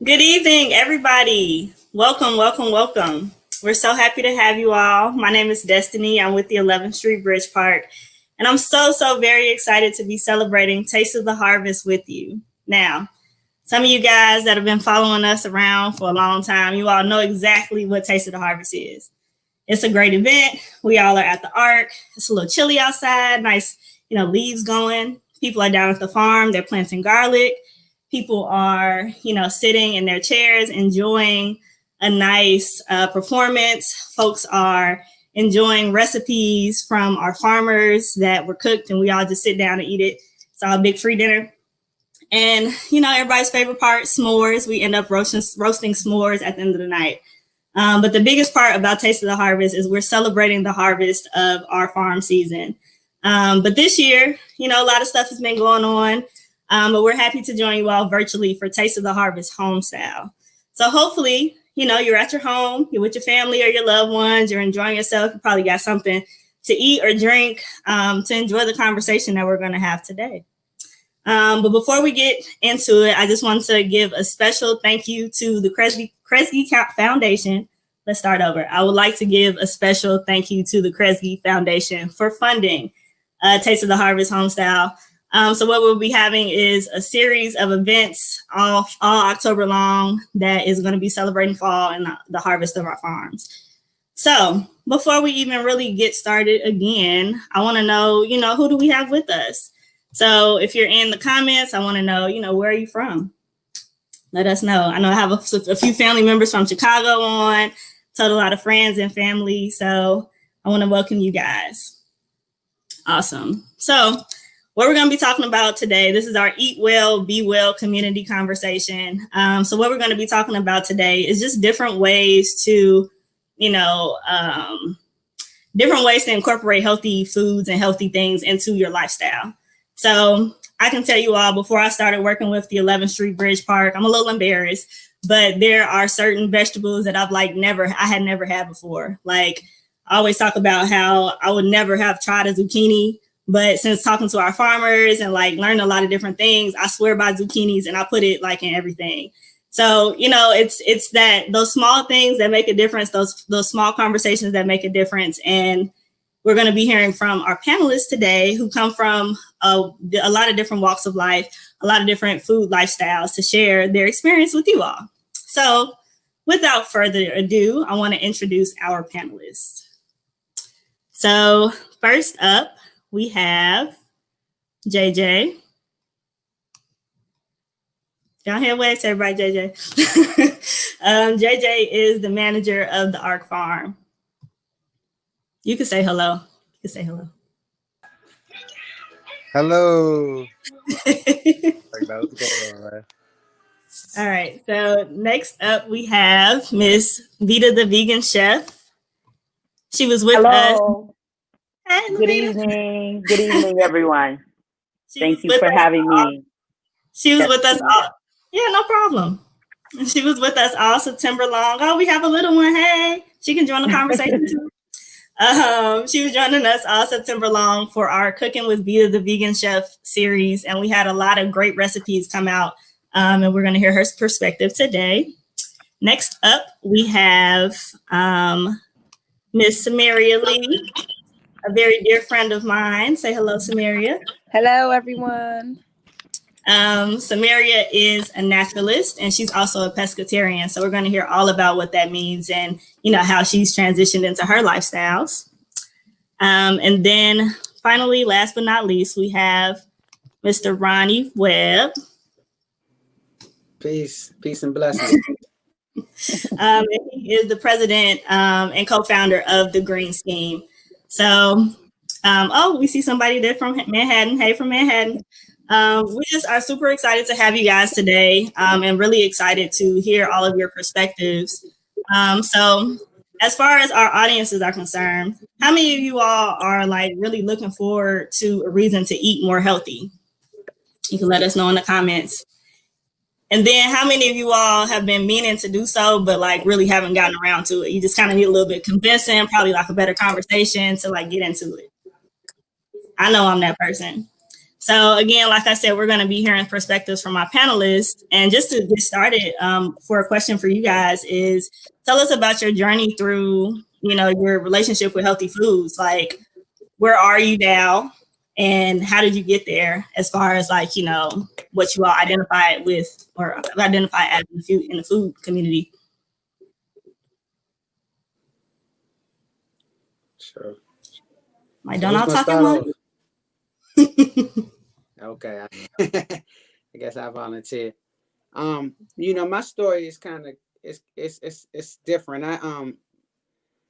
Good evening, everybody. Welcome, welcome, welcome. We're so happy to have you all. My name is Destiny. I'm with the 11th Street Bridge Park, and I'm so very excited to be celebrating Taste of the Harvest with you. Now, some of you guys that have been following us around for a long time, you all know exactly what Taste of the Harvest is. It's a great event. We all are at the Ark. It's a little chilly outside, nice, leaves going. People are down at the farm. They're planting garlic. People are, sitting in their chairs enjoying a nice performance. Folks are enjoying recipes from our farmers that were cooked, and we all just sit down and eat it. It's all a big free dinner. And, everybody's favorite part, s'mores. We end up roasting s'mores at the end of the night. But the biggest part about Taste of the Harvest is we're celebrating the harvest of our farm season. But this year, a lot of stuff has been going on. But we're happy to join you all virtually for Taste of the Harvest Homestyle. So hopefully, you're at your home, you're with your family or your loved ones, you're enjoying yourself. You probably got something to eat or drink to enjoy the conversation that we're going to have today. But before we get into it, I just want to give a special thank you to the Kresge Foundation. Let's start over. I would like to give a special thank you to the Kresge Foundation for funding Taste of the Harvest Homestyle. So what we'll be having is a series of events all October long that is going to be celebrating fall and the harvest of our farms. So before we even really get started again, I want to know, who do we have with us? So if you're in the comments, I want to know, where are you from? Let us know. I know I have a few family members from Chicago on, told a lot of friends and family. So I want to welcome you guys. Awesome. So what we're going to be talking about today, this is our Eat Well, Be Well community conversation. So what we're going to be talking about today is just different ways to, different ways to incorporate healthy foods and healthy things into your lifestyle. So I can tell you all, before I started working with the 11th Street Bridge Park, I'm a little embarrassed, but there are certain vegetables that I had never had before. Like I always talk about how I would never have tried a zucchini. But since talking to our farmers and learning a lot of different things, I swear by zucchinis and I put it in everything. So, it's that those small things that make a difference, those small conversations that make a difference. And we're going to be hearing from our panelists today who come from a lot of different walks of life, a lot of different food lifestyles to share their experience with you all. So without further ado, I want to introduce our panelists. So first up, we have JJ. Go ahead, wave to everybody, JJ. JJ is the manager of the Ark Farm. You can say hello. Hello. All right. So next up, we have Miss Vita, the vegan chef. She was with us. Hey, good evening. Good evening, everyone. Thank you for having me. She was with us all. Yeah, no problem. She was with us all September long. Oh, we have a little one. Hey, she can join the conversation too. She was joining us all September long for our Cooking with Vita, the Vegan Chef series. And we had a lot of great recipes come out. And we're going to hear her perspective today. Next up, we have Miss Samaria Lee, a very dear friend of mine. Say hello, Samaria. Hello, everyone. Samaria is a naturalist and she's also a pescatarian. So we're going to hear all about what that means and, how she's transitioned into her lifestyles. And then finally, last but not least, we have Mr. Ronnie Webb. Peace and blessings. And he is the president and co-founder of the Green Scheme. So, we see somebody there from Manhattan. Hey, from Manhattan. We just are super excited to have you guys today and really excited to hear all of your perspectives. So as far as our audiences are concerned, how many of you all are really looking forward to a reason to eat more healthy? You can let us know in the comments. And then how many of you all have been meaning to do so, but really haven't gotten around to it? You just kind of need a little bit convincing, probably a better conversation to get into it. I know I'm that person. So again, like I said, we're going to be hearing perspectives from our panelists. And just to get started, for a question for you guys is, tell us about your journey through, your relationship with healthy foods. Like, where are you now? And how did you get there as far as like, what you all identified with or identify as in the food community? Sure. Like, So don't who's all gonna talk at start once? off? Okay. I guess I volunteer. My story is kind of it's different. I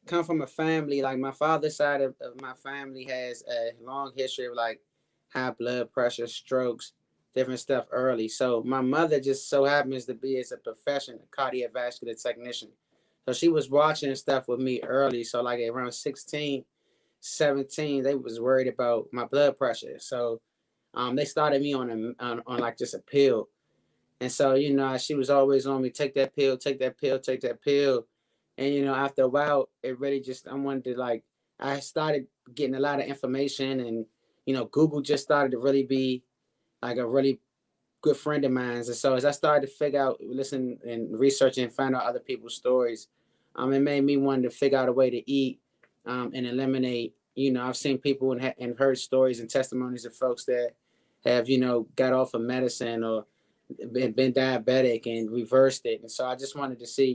come from a family, like my father's side of my family has a long history of like high blood pressure, strokes, different stuff early. So my mother just so happens to be as a profession, a cardiovascular technician. So she was watching stuff with me early. So like around 16, 17, they was worried about my blood pressure. So they started me on like just a pill. And so, she was always on me, take that pill, take that pill, take that pill. And, after a while, it really just, I wanted to like, I started getting a lot of information and, Google just started to really be like a really good friend of mine. And so as I started to figure out, listen and research and find out other people's stories, it made me want to figure out a way to eat and eliminate, I've seen people and heard stories and testimonies of folks that have, got off of medicine or been diabetic and reversed it. And so I just wanted to see,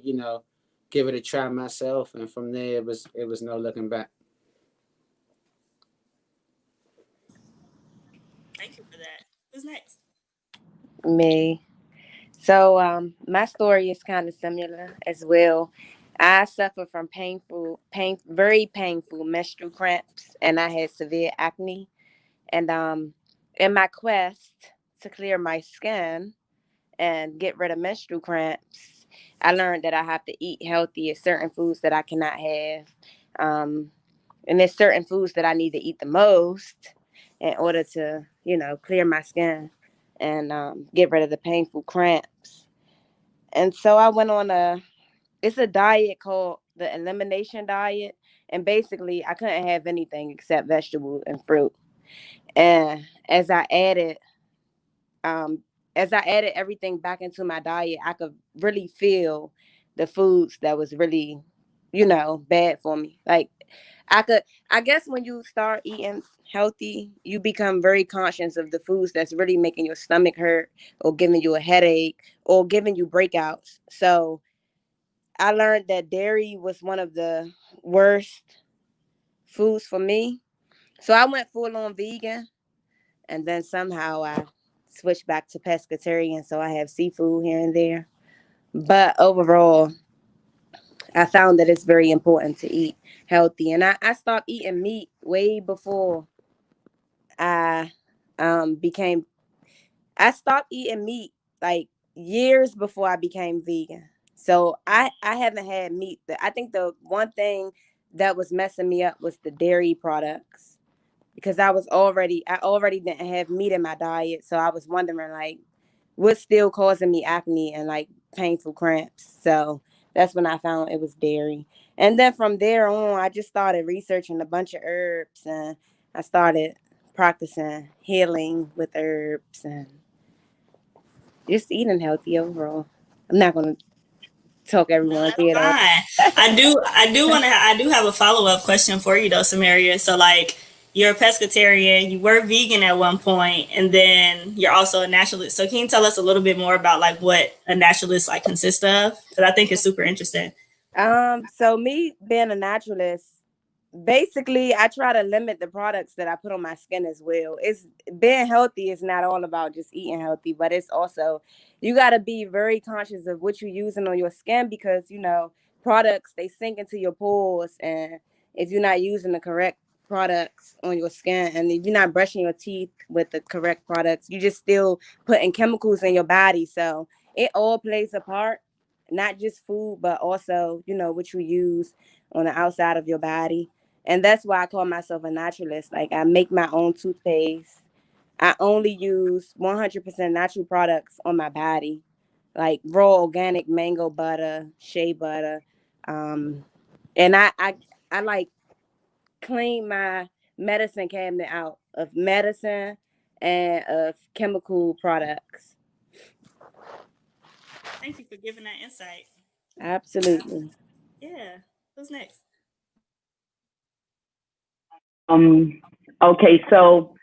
give it a try myself. And from there, it was no looking back. Thank you for that. Who's next? Me. So my story is kind of similar as well. I suffer from very painful menstrual cramps, and I had severe acne. And in my quest to clear my skin and get rid of menstrual cramps, I learned that I have to eat healthy. It's certain foods that I cannot have. And there's certain foods that I need to eat the most in order to, clear my skin and get rid of the painful cramps. And so I went on it's a diet called the Elimination Diet. And basically I couldn't have anything except vegetables and fruit. And um, as I added everything back into my diet, I could really feel the foods that was really, bad for me. Like I guess when you start eating healthy, you become very conscious of the foods that's really making your stomach hurt or giving you a headache or giving you breakouts. So I learned that dairy was one of the worst foods for me. So I went full on vegan, and then somehow I switched back to pescatarian, so I have seafood here and there. But overall, I found that it's very important to eat healthy. And I stopped eating meat way before I became I stopped eating meat like years before I became vegan. So I haven't had meat. I think the one thing that was messing me up was the dairy products, because I already didn't have meat in my diet. So I was wondering like what's still causing me acne and like painful cramps. So that's when I found it was dairy. And then from there on, I just started researching a bunch of herbs, and I started practicing healing with herbs and just eating healthy overall. I'm not going to talk No, everyone's that's head off. fine. I do have a follow-up question for you though, Samaria. So like, you're a pescatarian, you were vegan at one point, and then you're also a naturalist. So can you tell us a little bit more about like what a naturalist like consists of? Because I think it's super interesting. So me being a naturalist, basically I try to limit the products that I put on my skin as well. It's being healthy is not all about just eating healthy, but it's also you got to be very conscious of what you're using on your skin, because products, they sink into your pores, and if you're not using the correct products on your skin, and if you're not brushing your teeth with the correct products, you just still putting chemicals in your body. So it all plays a part, not just food, but also what you use on the outside of your body. And that's why I call myself a naturalist. Like, I make my own toothpaste. I only use 100% natural products on my body, like raw organic mango butter, shea butter. And I like clean my medicine cabinet out of medicine and of chemical products. Thank you for giving that insight. Absolutely. Yeah. Who's next? Okay, so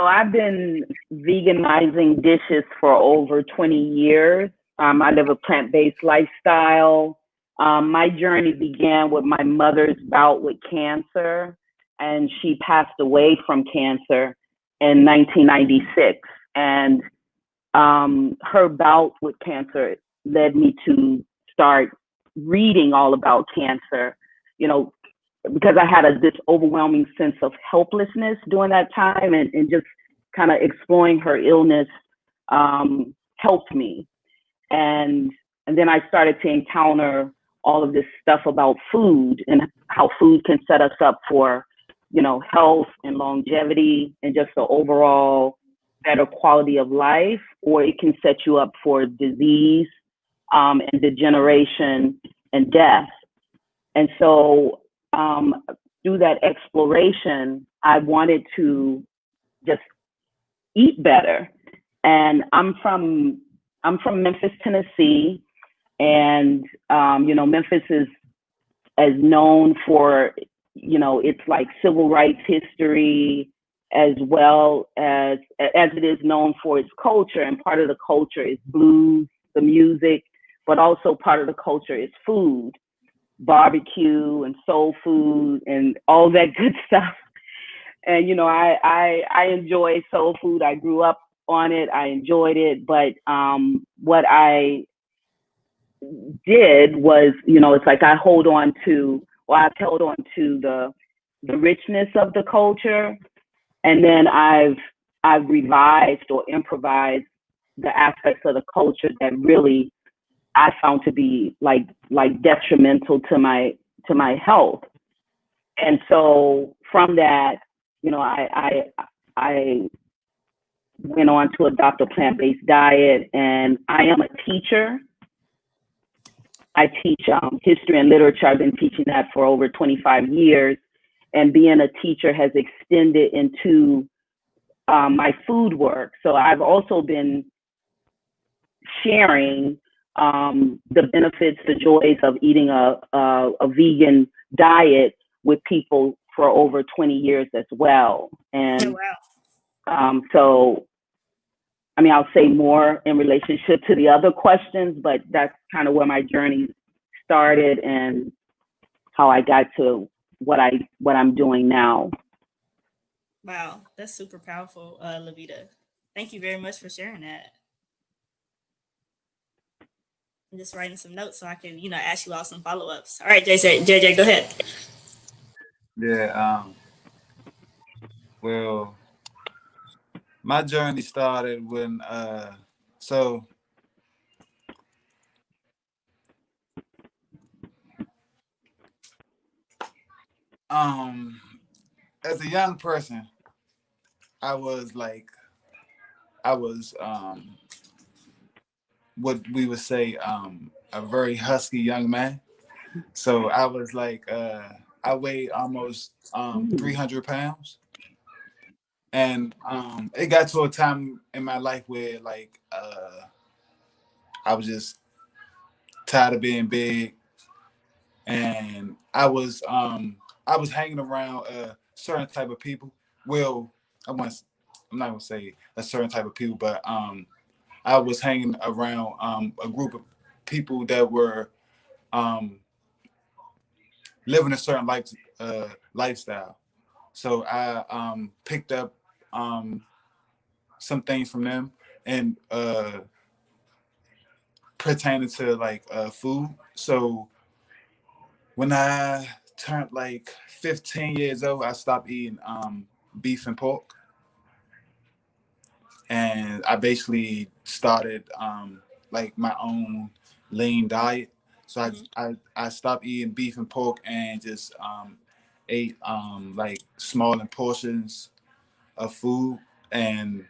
I've been veganizing dishes for over 20 years. I live a plant-based lifestyle. My journey began with my mother's bout with cancer, and she passed away from cancer in 1996. And her bout with cancer led me to start reading all about cancer, you know, because I had this overwhelming sense of helplessness during that time, and just kind of exploring her illness helped me. And then I started to encounter all of this stuff about food and how food can set us up for, health and longevity and just the overall better quality of life, or it can set you up for disease and degeneration and death. And so through that exploration, I wanted to just eat better. And I'm from Memphis, Tennessee, and Memphis is as known for its like civil rights history, as well as it is known for its culture. And part of the culture is blues, the music, but also part of the culture is food, barbecue and soul food and all that good stuff. And I enjoy soul food. I grew up on it. I enjoyed it. But what I did was, it's like I've held on to the richness of the culture, and then I've revised or improvised the aspects of the culture that really I found to be like detrimental to my health. And so from that, I went on to adopt a plant-based diet, and I am a teacher. I teach history and literature. I've been teaching that for over 25 years, and being a teacher has extended into my food work. So I've also been sharing the benefits, the joys of eating a vegan diet with people for over 20 years as well. And so, I mean, I'll say more in relationship to the other questions, but that's kind of where my journey started and how I got to what I'm doing now. Wow, that's super powerful, Lavita. Thank you very much for sharing that. I'm just writing some notes so I can, ask you all some follow-ups. All right, JJ, go ahead. Yeah. Well, my journey started when as a young person, I was what we would say a very husky young man. So I was I weighed almost 300 pounds. And it got to a time in my life where I was just tired of being big, and I was hanging around a certain type of people. Well, I'm not gonna say a certain type of people, but I was hanging around a group of people that were living a certain lifestyle. So I picked up some things from them, and pertaining to food. So when I turned 15 years old, I stopped eating beef and pork, and I basically started my own lean diet. So I stopped eating beef and pork and just ate smaller portions of food, and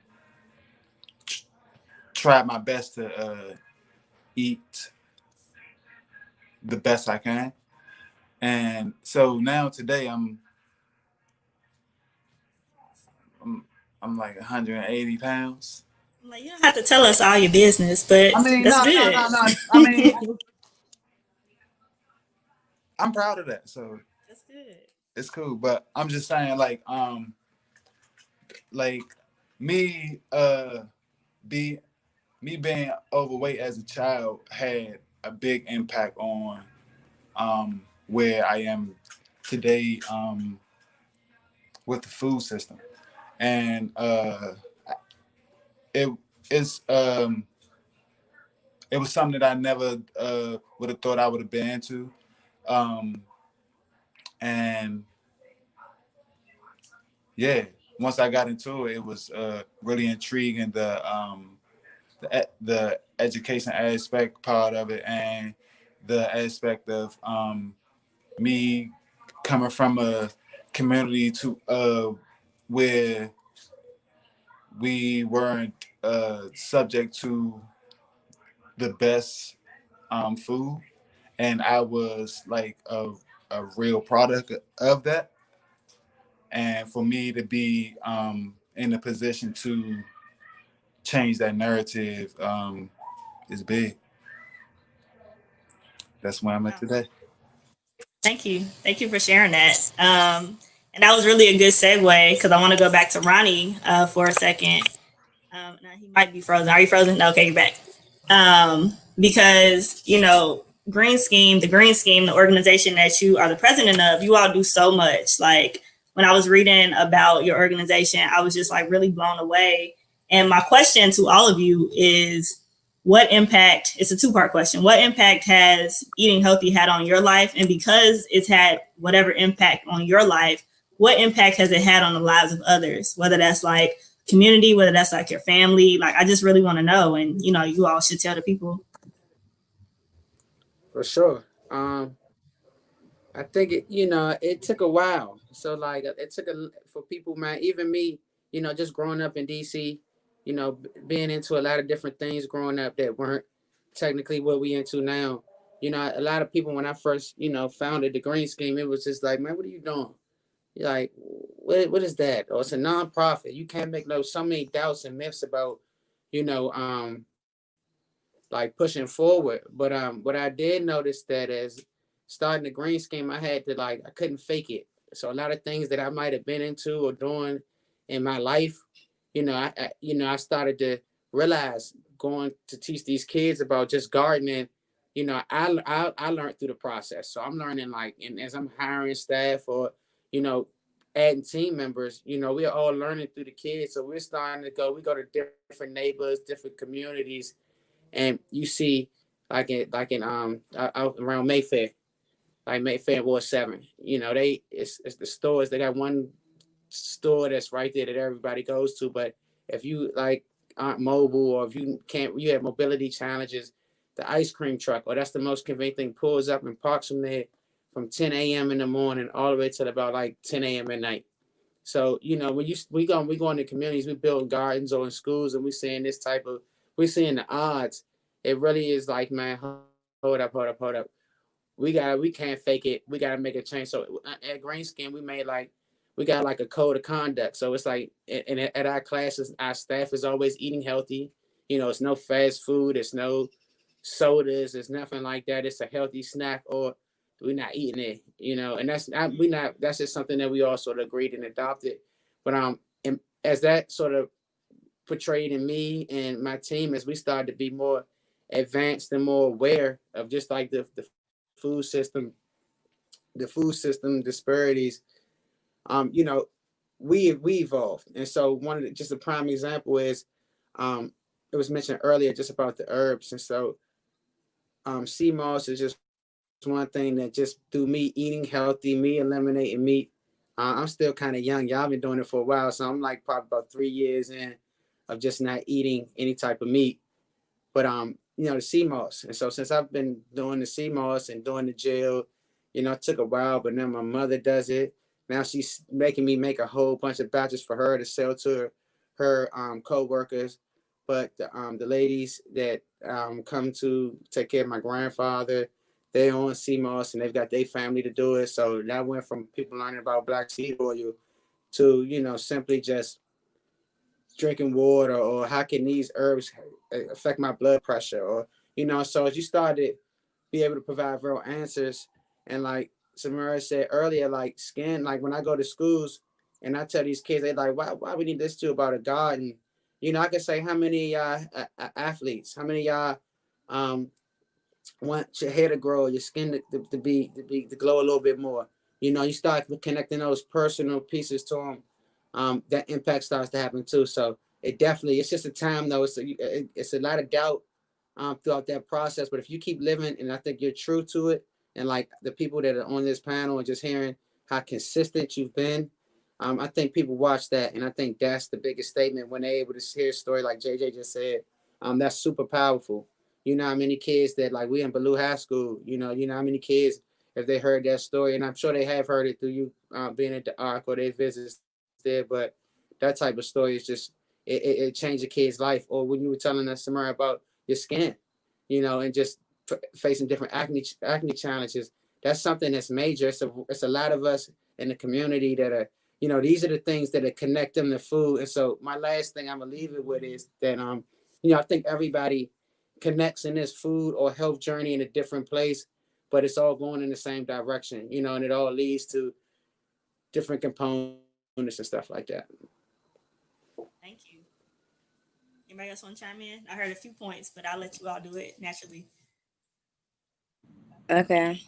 tried my best to eat the best I can. And so now today I'm I'm like 180 pounds. I'm like, you don't have to tell us all your business, but I mean, that's no, no, good. no, no. I mean, I'm proud of that. So That's good. it's cool. But I'm just saying, like me, be me being overweight as a child had a big impact on where I am today with the food system, and it is it was something that I never would have thought I would have been into, um, and yeah, once I got into it, it was really intriguing the education aspect part of it, and the aspect of me coming from a community to where we weren't subject to the best food, and I was like a real product of that. And for me to be in a position to change that narrative is big. That's where I'm at Wow. today. Thank you. Thank you for sharing that. And that was really a good segue because I want to go back to Ronnie for a second. Now he might be frozen. Are you frozen? No, okay, you're back. Because, the Green Scheme, the organization that you are the president of, you all do so much. Like when I was reading about your organization, I was just like really blown away. And my question to all of you is what impact, it's a two-part question, what impact has eating healthy had on your life? And because it's had whatever impact on your life, what impact has it had on the lives of others? Whether that's like community, whether that's like your family, like I just really want to know. And, you all should tell the people. For sure. I think it took a while. So like it took for people, man, even me, just growing up in DC, being into a lot of different things growing up that weren't technically what we into now. A lot of people when I first, founded the Green Scheme, it was just like, man, what are you doing? You're like, what is that? Or it's a nonprofit. You can't make so many doubts and myths about, you know, um, like pushing forward. But what I did notice that as starting the Green Scheme, I couldn't fake it. So a lot of things that I might have been into or doing in my life, I started to realize going to teach these kids about just gardening. I learned through the process. So I'm learning and as I'm hiring staff or you know adding team members, we're all learning through the kids. So we're starting to go. We go to different neighbors, different communities, and you see out around Mayfair, like Mayfair Ward 7. It's the stores. They got one store that's right there that everybody goes to. But if you aren't mobile, or if you have mobility challenges, the ice cream truck, or that's the most convenient thing, pulls up and parks from there from 10 a.m. in the morning all the way till about like 10 a.m. at night. So when we go into communities, we build gardens or in schools, and we're seeing the odds. It really is like, man, hold up. We can't fake it. We gotta make a change. So at Green Skin, we got like a code of conduct. So it's like, and at our classes, our staff is always eating healthy. It's no fast food, it's no sodas, it's nothing like that. It's a healthy snack, or we're not eating it. And that's just something that we all sort of agreed and adopted. But and as that sort of portrayed in me and my team, as we started to be more advanced and more aware of just like the food system disparities, um, you know, we evolved. And so just a prime example is, it was mentioned earlier just about the herbs. And so sea moss is just one thing that just through me eating healthy, me eliminating meat. I'm still kind of young. Y'all been doing it for a while. So I'm like probably about 3 years in of just not eating any type of meat. But the sea moss. And so since I've been doing the sea moss and doing the gel, it took a while, but now my mother does it. Now she's making me make a whole bunch of batches for her to sell to her co-workers. But the ladies that come to take care of my grandfather, they own sea moss and they've got their family to do it. So that went from people learning about black seed oil to, simply just drinking water, or how can these herbs affect my blood pressure, or so as you started be able to provide real answers. And like Samaria said earlier, like skin, like when I go to schools and I tell these kids, they like, why we need this too about a God? And I can say how many athletes, how many want your hair to grow, your skin to glow a little bit more. You start connecting those personal pieces to them. That impact starts to happen too. So it's just a time though. It's a lot of doubt throughout that process. But if you keep living, and I think you're true to it, and like the people that are on this panel and just hearing how consistent you've been, I think people watch that, and I think that's the biggest statement when they're able to hear a story like JJ just said. That's super powerful. You know how many kids that like we in Ballou High School, you know how many kids, if they heard that story, and I'm sure they have heard it through you being at the Ark or they visit there, but that type of story is just, it changed a kid's life. Or when you were telling us, Samara, about your skin, and just facing different acne challenges, that's something that's major. It's a lot of us in the community that are, these are the things that connect them to food. And so my last thing I'm gonna leave it with is that, I think everybody connects in this food or health journey in a different place, but it's all going in the same direction, and it all leads to different components and stuff like that. Thank you. Anybody else want to chime in? I heard a few points, but I'll let you all do it naturally. Okay.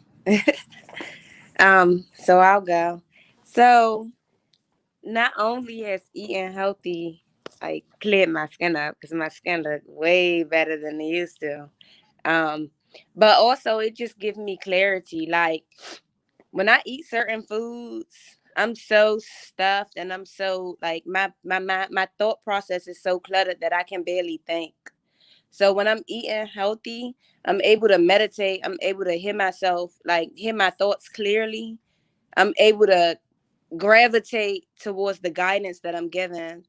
So I'll go. So not only has eating healthy like cleared my skin up, because my skin looked way better than it used to. But also it just gives me clarity. Like when I eat certain foods, I'm so stuffed and I'm so like my thought process is so cluttered that I can barely think. So when I'm eating healthy, I'm able to meditate. I'm able to hear myself, like hear my thoughts clearly. I'm able to gravitate towards the guidance that I'm given,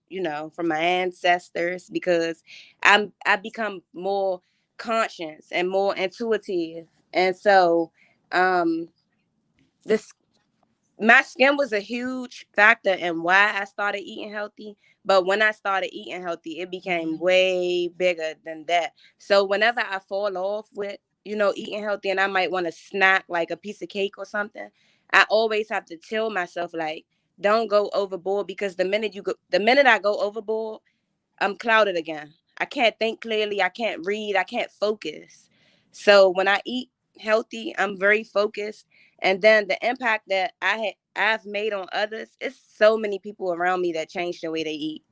from my ancestors, because I become more conscious and more intuitive. And so this my skin was a huge factor in why I started eating healthy. But when I started eating healthy, it became way bigger than that. So whenever I fall off with, eating healthy, and I might want to snack like a piece of cake or something, I always have to tell myself, like, don't go overboard, because the minute I go overboard, I'm clouded again. I can't think clearly. I can't read. I can't focus. So when I eat healthy, I'm very focused. And then the impact that I've made on others, it's so many people around me that change the way they eat.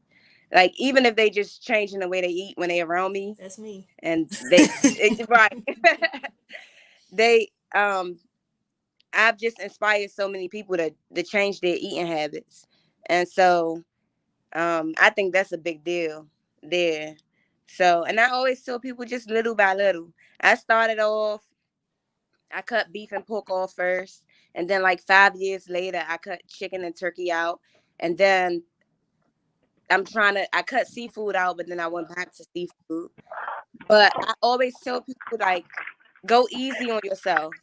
Like even if they just changing the way they eat when they around me. That's me. And right. They I've just inspired so many people to change their eating habits. And so I think that's a big deal there. So, and I always tell people just little by little. I started off, I cut beef and pork off first. And then like 5 years later, I cut chicken and turkey out. And then I cut seafood out, but then I went back to seafood. But I always tell people, like, go easy on yourself.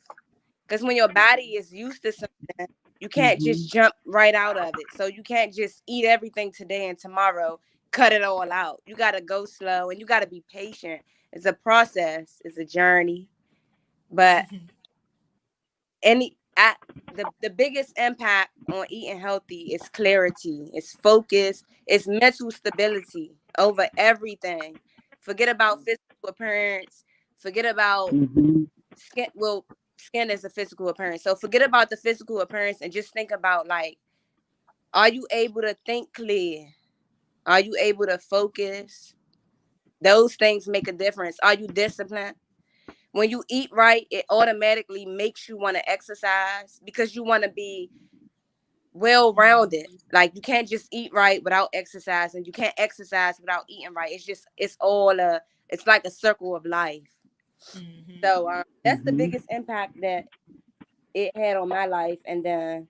Because when your body is used to something, you can't just jump right out of it. So you can't just eat everything today and tomorrow, cut it all out. You got to go slow and you got to be patient. It's a process. It's a journey. But the biggest impact on eating healthy is clarity, it's focus, it's mental stability over everything. Forget about physical appearance. Forget about skin. Well, skin is a physical appearance. So forget about the physical appearance and just think about, like, are you able to think clear? Are you able to focus? Those things make a difference. Are you disciplined? When you eat right, it automatically makes you want to exercise because you want to be well-rounded. Like you can't just eat right without exercising. You can't exercise without eating right. It's like a circle of life. So that's the biggest impact that it had on my life. And then,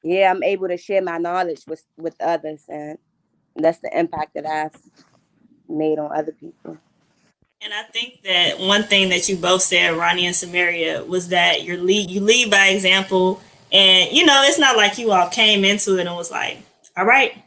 yeah, I'm able to share my knowledge with others. And that's the impact that I've made on other people. And I think that one thing that you both said, Ronnie and Samaria, was that you lead by example. And, it's not like you all came into it and was like, all right,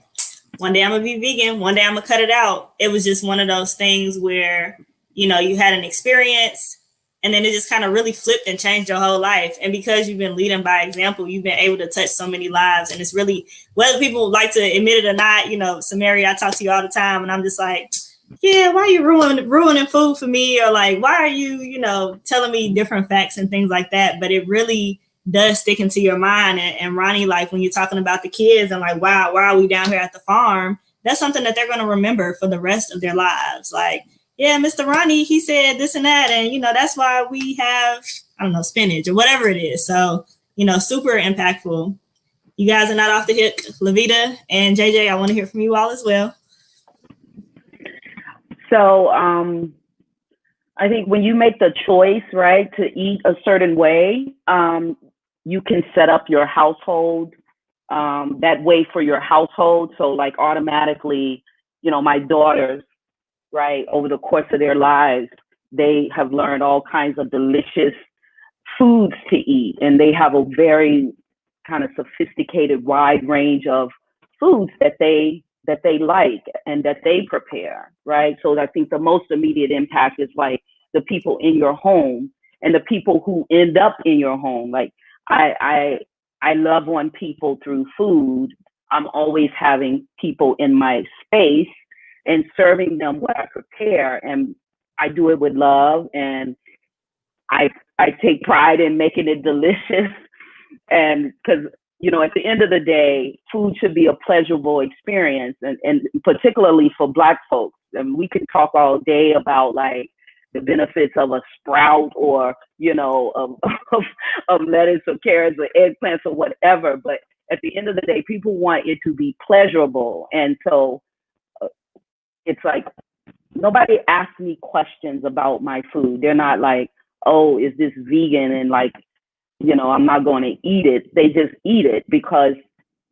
one day I'm gonna be vegan, one day I'm gonna cut it out. It was just one of those things where, you know, you had an experience and then it just kind of really flipped and changed your whole life. And because you've been leading by example, you've been able to touch so many lives. And it's really, whether people like to admit it or not, you know, Samaria, I talk to you all the time and I'm just like, yeah, why are you ruining food for me? Or like, why are you, you know, telling me different facts and things like that? But it really does stick into your mind. And Ronnie, like when you're talking about the kids and like, wow, why are we down here at the farm? That's something that they're going to remember for the rest of their lives. Like, yeah, Mr. Ronnie, he said this and that. And, you know, that's why we have, I don't know, spinach or whatever it is. So, you know, super impactful. You guys are not off the hook. Levita and JJ, I want to hear from you all as well. So I think when you make the choice, right, to eat a certain way, you can set up your household that way for your household. So like automatically, you know, my daughters, right, over the course of their lives, they have learned all kinds of delicious foods to eat. And they have a very kind of sophisticated, wide range of foods that they like and that they prepare, right? So I think the most immediate impact is like the people in your home and the people who end up in your home. Like I love on people through food. I'm always having people in my space and serving them what I prepare, and I do it with love, and I take pride in making it delicious. And because, you know, at the end of the day, food should be a pleasurable experience, and particularly for Black folks. And we can talk all day about like the benefits of a sprout or, you know, of lettuce or carrots or eggplants or whatever. But at the end of the day, people want it to be pleasurable. And so it's like nobody asks me questions about my food. They're not like, oh, is this vegan? And like, you know, I'm not going to eat it. They just eat it because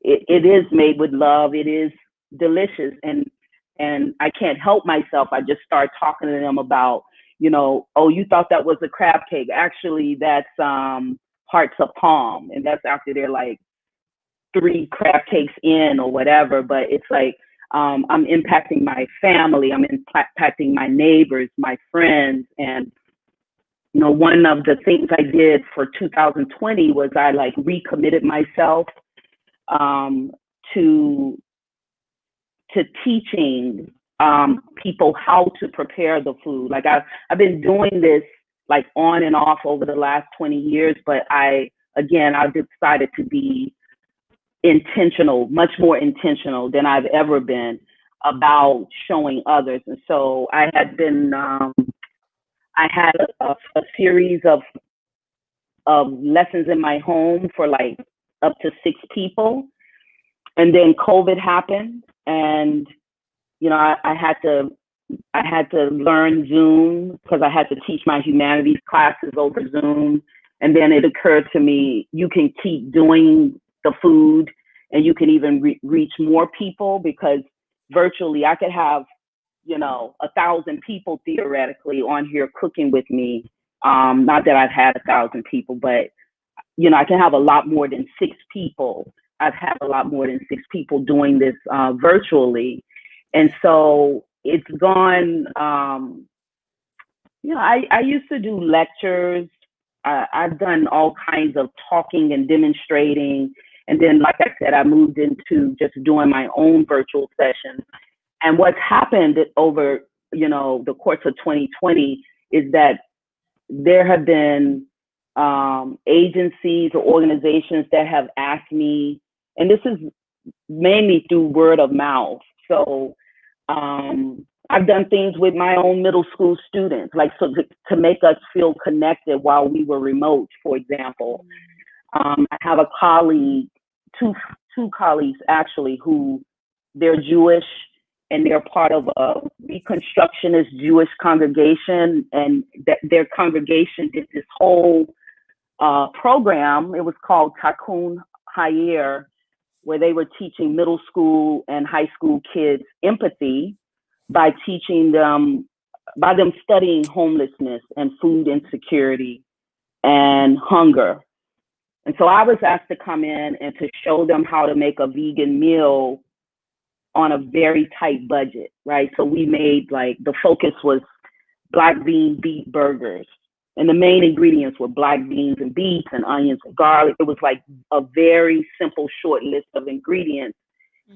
it is made with love. It is delicious. And I can't help myself. I just start talking to them about, you know, oh, you thought that was a crab cake. Actually, that's hearts of palm. And that's after they're like 3 crab cakes in or whatever. But it's like, I'm impacting my family. I'm impacting my neighbors, my friends. And, you know, one of the things I did for 2020 was I like recommitted myself to teaching people how to prepare the food. Like I've been doing this like on and off over the last 20 years, but I've decided to be intentional, much more intentional than I've ever been about showing others. And so I had been, I had a series of lessons in my home for like up to 6 people. And then COVID happened, and, you know, I had to learn Zoom because I had to teach my humanities classes over Zoom. And then it occurred to me, you can keep doing the food and you can even reach more people, because virtually I could have, you know, 1,000 people theoretically on here cooking with me. Not that I've had 1,000 people, but, you know, I can have a lot more than 6 people. I've had a lot more than 6 people doing this virtually. And so it's gone, you know, I used to do lectures. I've done all kinds of talking and demonstrating. And then, like I said, I moved into just doing my own virtual sessions. And what's happened over, you know, the course of 2020 is that there have been agencies or organizations that have asked me, and this is mainly through word of mouth. So I've done things with my own middle school students, like so to make us feel connected while we were remote, for example. I have a colleague, two colleagues actually, who they're Jewish and they're part of a Reconstructionist Jewish congregation, and their congregation did this whole program. It was called Tikkun Hayir, where they were teaching middle school and high school kids empathy by teaching them, by them studying homelessness and food insecurity and hunger. And so I was asked to come in and to show them how to make a vegan meal on a very tight budget, right? So we made like, the focus was black bean beet burgers. And the main ingredients were black beans and beets and onions and garlic. It was like a very simple, short list of ingredients.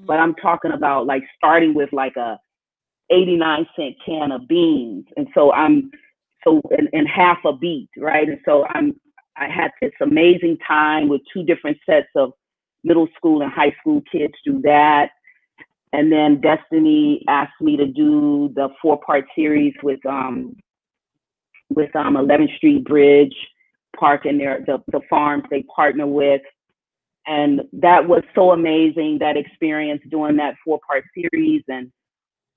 But I'm talking about like starting with like a 89-cent can of beans. And so and half a beet, right? And so I had this amazing time with 2 different sets of middle school and high school kids do that. And then Destiny asked me to do the 4-part series with 11th Street Bridge Park and the farms they partner with. And that was so amazing, that experience doing that 4-part series. And,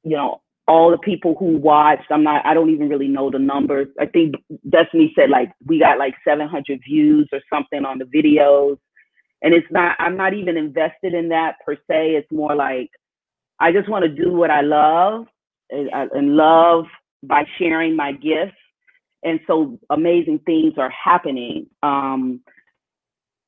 you know, all the people who watched, I don't even really know the numbers. I think Destiny said like, we got like 700 views or something on the videos. And I'm not even invested in that per se. It's more like, I just want to do what I love and love by sharing my gifts. And so amazing things are happening.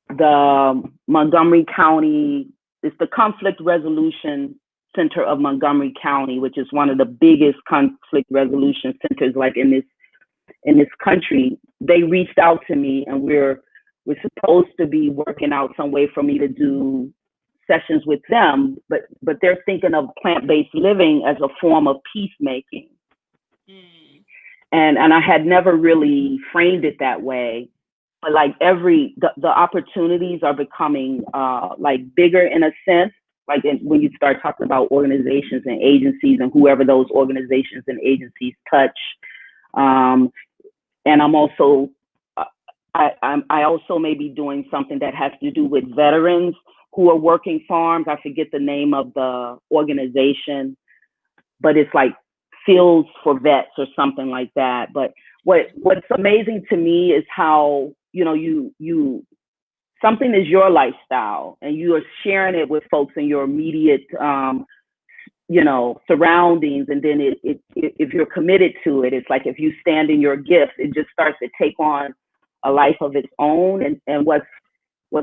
The Montgomery County, it's the Conflict Resolution Center of Montgomery County, which is one of the biggest conflict resolution centers like in this country. They reached out to me, and we're supposed to be working out some way for me to do sessions with them, but they're thinking of plant-based living as a form of peacemaking. And I had never really framed it that way, but like the opportunities are becoming like bigger in a sense, like when you start talking about organizations and agencies and whoever those organizations and agencies touch. And I'm also, I also may be doing something that has to do with veterans who are working farms. I forget the name of the organization, but it's like Fields for Vets or something like that. But what's amazing to me is how, you know, you something is your lifestyle and you are sharing it with folks in your immediate, you know, surroundings. And then if you're committed to it, it's like if you stand in your gifts, it just starts to take on a life of its own. And what's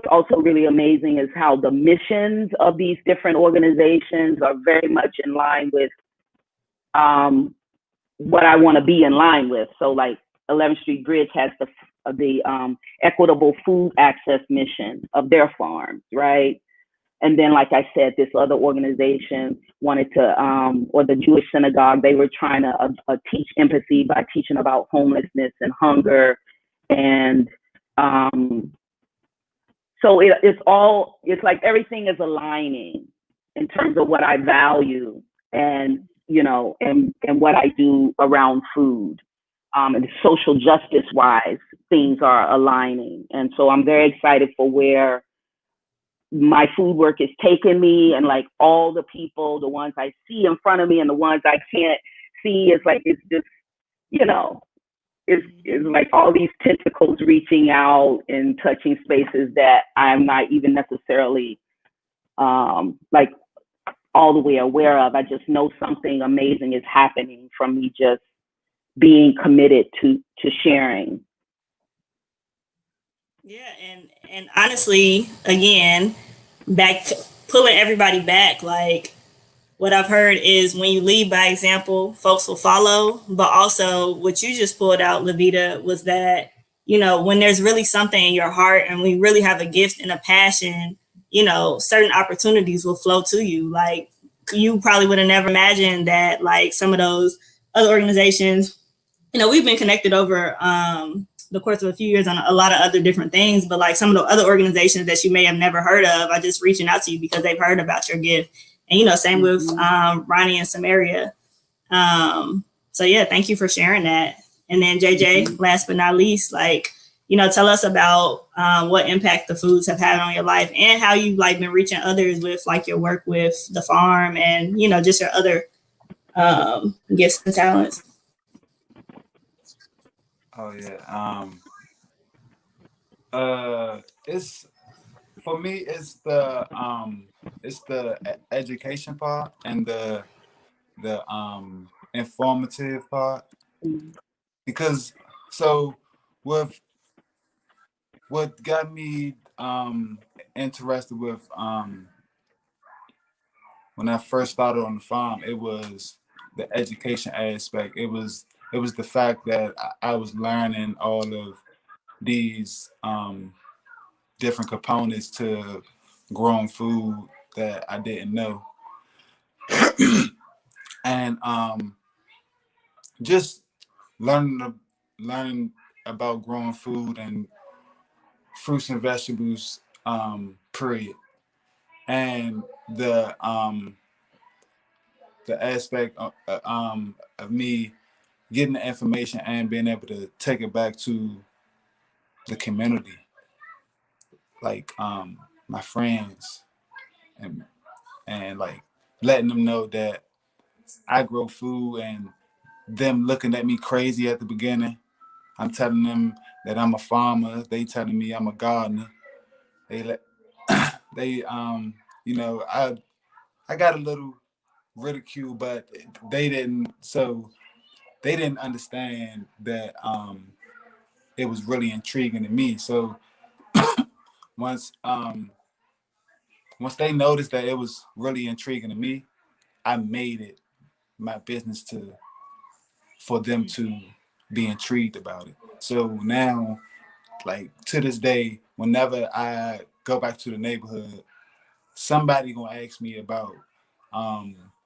also really amazing is how the missions of these different organizations are very much in line with what I want to be in line with. So like 11th Street Bridge has the equitable food access mission of their farms, right? And then, like I said, this other organization wanted to, or the Jewish synagogue, they were trying to teach empathy by teaching about homelessness and hunger. And so it's like everything is aligning in terms of what I value and, you know, and what I do around food. And social justice wise, things are aligning. And so I'm very excited for where my food work is taking me, and like all the people, the ones I see in front of me and the ones I can't see, it's like, it's just, you know, it's like all these tentacles reaching out and touching spaces that I'm not even necessarily like all the way aware of. I just know something amazing is happening from me just being committed to sharing. Yeah, and honestly, again, pulling everybody back, like what I've heard is when you lead by example, folks will follow. But also what you just pulled out, Levita, was that, you know, when there's really something in your heart and we really have a gift and a passion, you know, certain opportunities will flow to you. Like you probably would have never imagined that like some of those other organizations, you know, we've been connected over the course of a few years on a lot of other different things, but like some of the other organizations that you may have never heard of are just reaching out to you because they've heard about your gift. And, you know, same with Ronnie and Samaria. So yeah, thank you for sharing that. And then JJ, last but not least, like, you know, tell us about what impact the foods have had on your life and how you've like been reaching others with like your work with the farm and, you know, just your other gifts and talents. Oh yeah. It's for me. It's the education part and the informative part, because so with what got me interested with when I first started on the farm, it was the education aspect. It was the fact that I was learning all of these different components to growing food that I didn't know. And just learning about growing food and fruits and vegetables, period. And the aspect of me getting the information and being able to take it back to the community, like my friends, and like letting them know that I grow food, and them looking at me crazy at the beginning. I'm telling them that I'm a farmer. They telling me I'm a gardener. They let they you know, I got a little ridicule, but they didn't. So they didn't understand that it was really intriguing to me. So once once they noticed that it was really intriguing to me, I made it my business for them to be intrigued about it. So now, like to this day, whenever I go back to the neighborhood, somebody gonna ask me about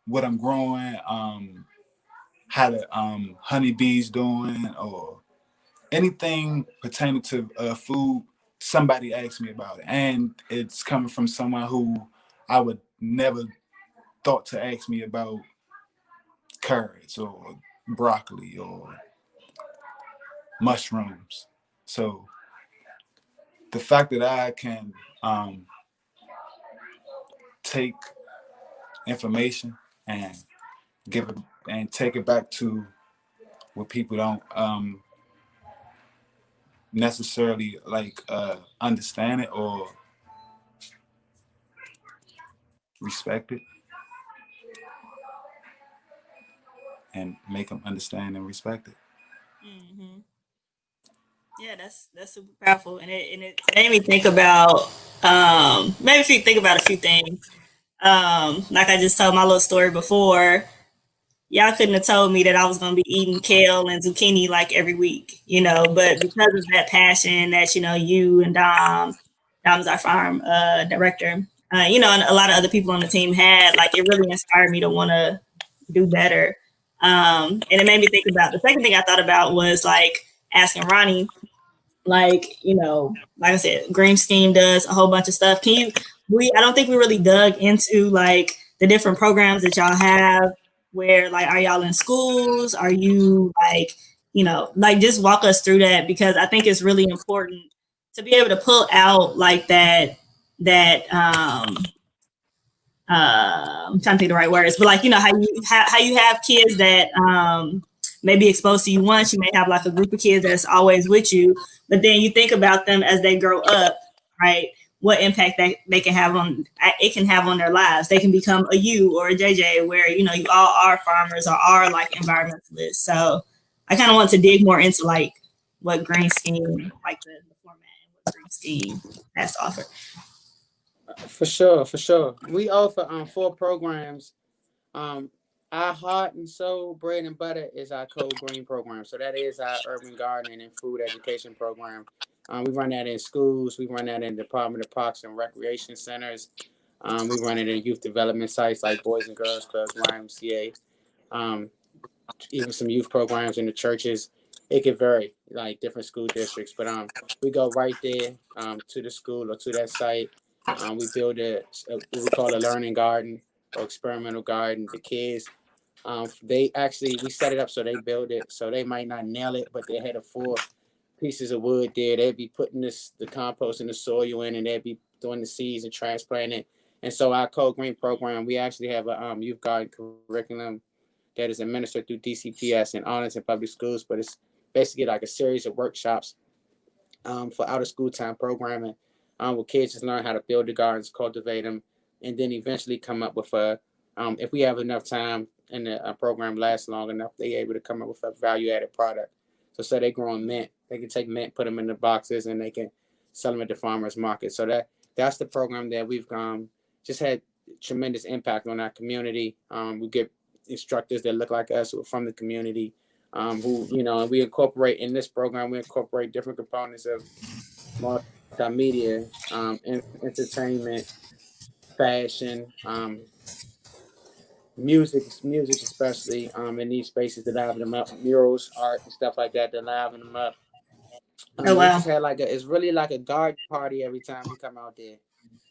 what I'm growing, how the honeybees doing, or anything pertaining to food. Somebody asks me about it, and it's coming from someone who I would never thought to ask me about carrots or broccoli or mushrooms. So the fact that I can take information and give it and take it back to where people don't necessarily like understand it or respect it, and make them understand and respect it. Hmm. Yeah, that's super powerful, and it made me think about maybe if you think about a few things. Like I just told my little story before, y'all couldn't have told me that I was gonna be eating kale and zucchini like every week, but because of that passion that you and Dom's our farm director, and a lot of other people on the team had, like it really inspired me to want to do better. And it made me think about the second thing I thought about was like asking Ronnie, like like I said, Green Scheme does a whole bunch of stuff. I don't think we really dug into like the different programs that y'all have, where like are y'all in schools, are you like like just walk us through that, because I think it's really important to be able to pull out like that I'm trying to think the right words, but like how you have kids that may be exposed to you once. You may have like a group of kids that's always with you, but then you think about them as they grow up, right? What impact that they can have on it can have on their lives. They can become a you or a JJ, where you all are farmers or are like environmentalists. So I kind of want to dig more into like what Green Scheme, like the format, and what Green Scheme has to offer. For sure, for sure. We offer 4 programs. Um, our heart and soul, bread and butter, is our Code Green program. So that is our urban gardening and food education program. We run that in schools. We run that in Department of Parks and Recreation Centers. We run it in youth development sites like Boys and Girls Clubs, YMCA. Um, Even some youth programs in the churches. It could vary, like different school districts, but we go right there to the school or to that site. We build what we call a learning garden or experimental garden. The kids, we set it up so they build it, so they might not nail it, but they had a 4 pieces of wood there. They'd be putting the compost and the soil in, and they'd be doing the seeds and transplanting. And so our Code Green program, we actually have a youth garden curriculum that is administered through DCPS and Arlington Public Schools, but it's basically like a series of workshops for out of school time programming, where kids just learn how to build the gardens, cultivate them, and then eventually come up with if we have enough time and the program lasts long enough, they're able to come up with a value added product. So say they growing mint, they can take mint, put them in the boxes, and they can sell them at the farmers market. So that's the program that we've just had tremendous impact on our community. We get instructors that look like us who are from the community, who, you know, and we incorporate in this program, we incorporate different components of multimedia, entertainment, fashion, music especially, in these spaces that liven them up, murals, art, and stuff like that liven them up. Oh We wow. just had it's really like a garden party every time we come out there.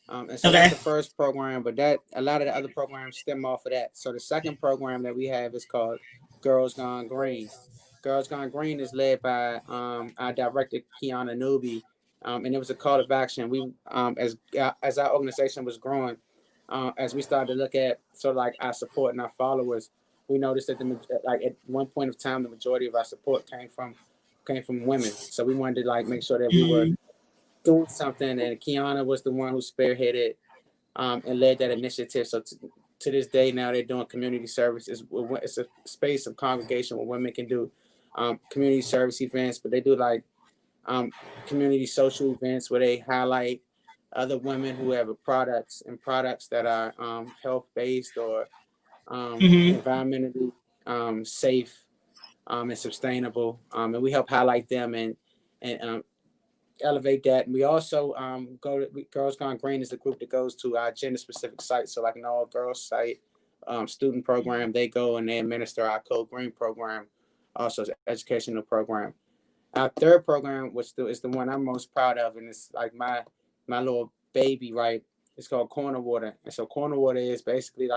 And so that's Okay. the first program, but that a lot of the other programs stem off of that. So the second program that we have is called Girls Gone Green. Girls Gone Green is led by our director Kiana Newby, and it was a call to action. We as our organization was growing, as we started to look at sort of like our support and our followers, we noticed that at one point of time the majority of our support came from women. So we wanted to make sure that we were Mhm. doing something, and Kiana was the one who spearheaded and led that initiative. So to this day now they're doing community services. It's a space of congregation where women can do community service events, but they do community social events where they highlight other women who have products that are health based or Mhm. environmentally safe and sustainable, and we help highlight them and elevate that. And we also Girls Gone Green is the group that goes to our gender specific sites. So like an all girls site, student program, they go and they administer our Code Green program, also as an educational program. Our third program, which is the one I'm most proud of, and it's like my little baby, right? It's called Corner Water. And so Corner Water is basically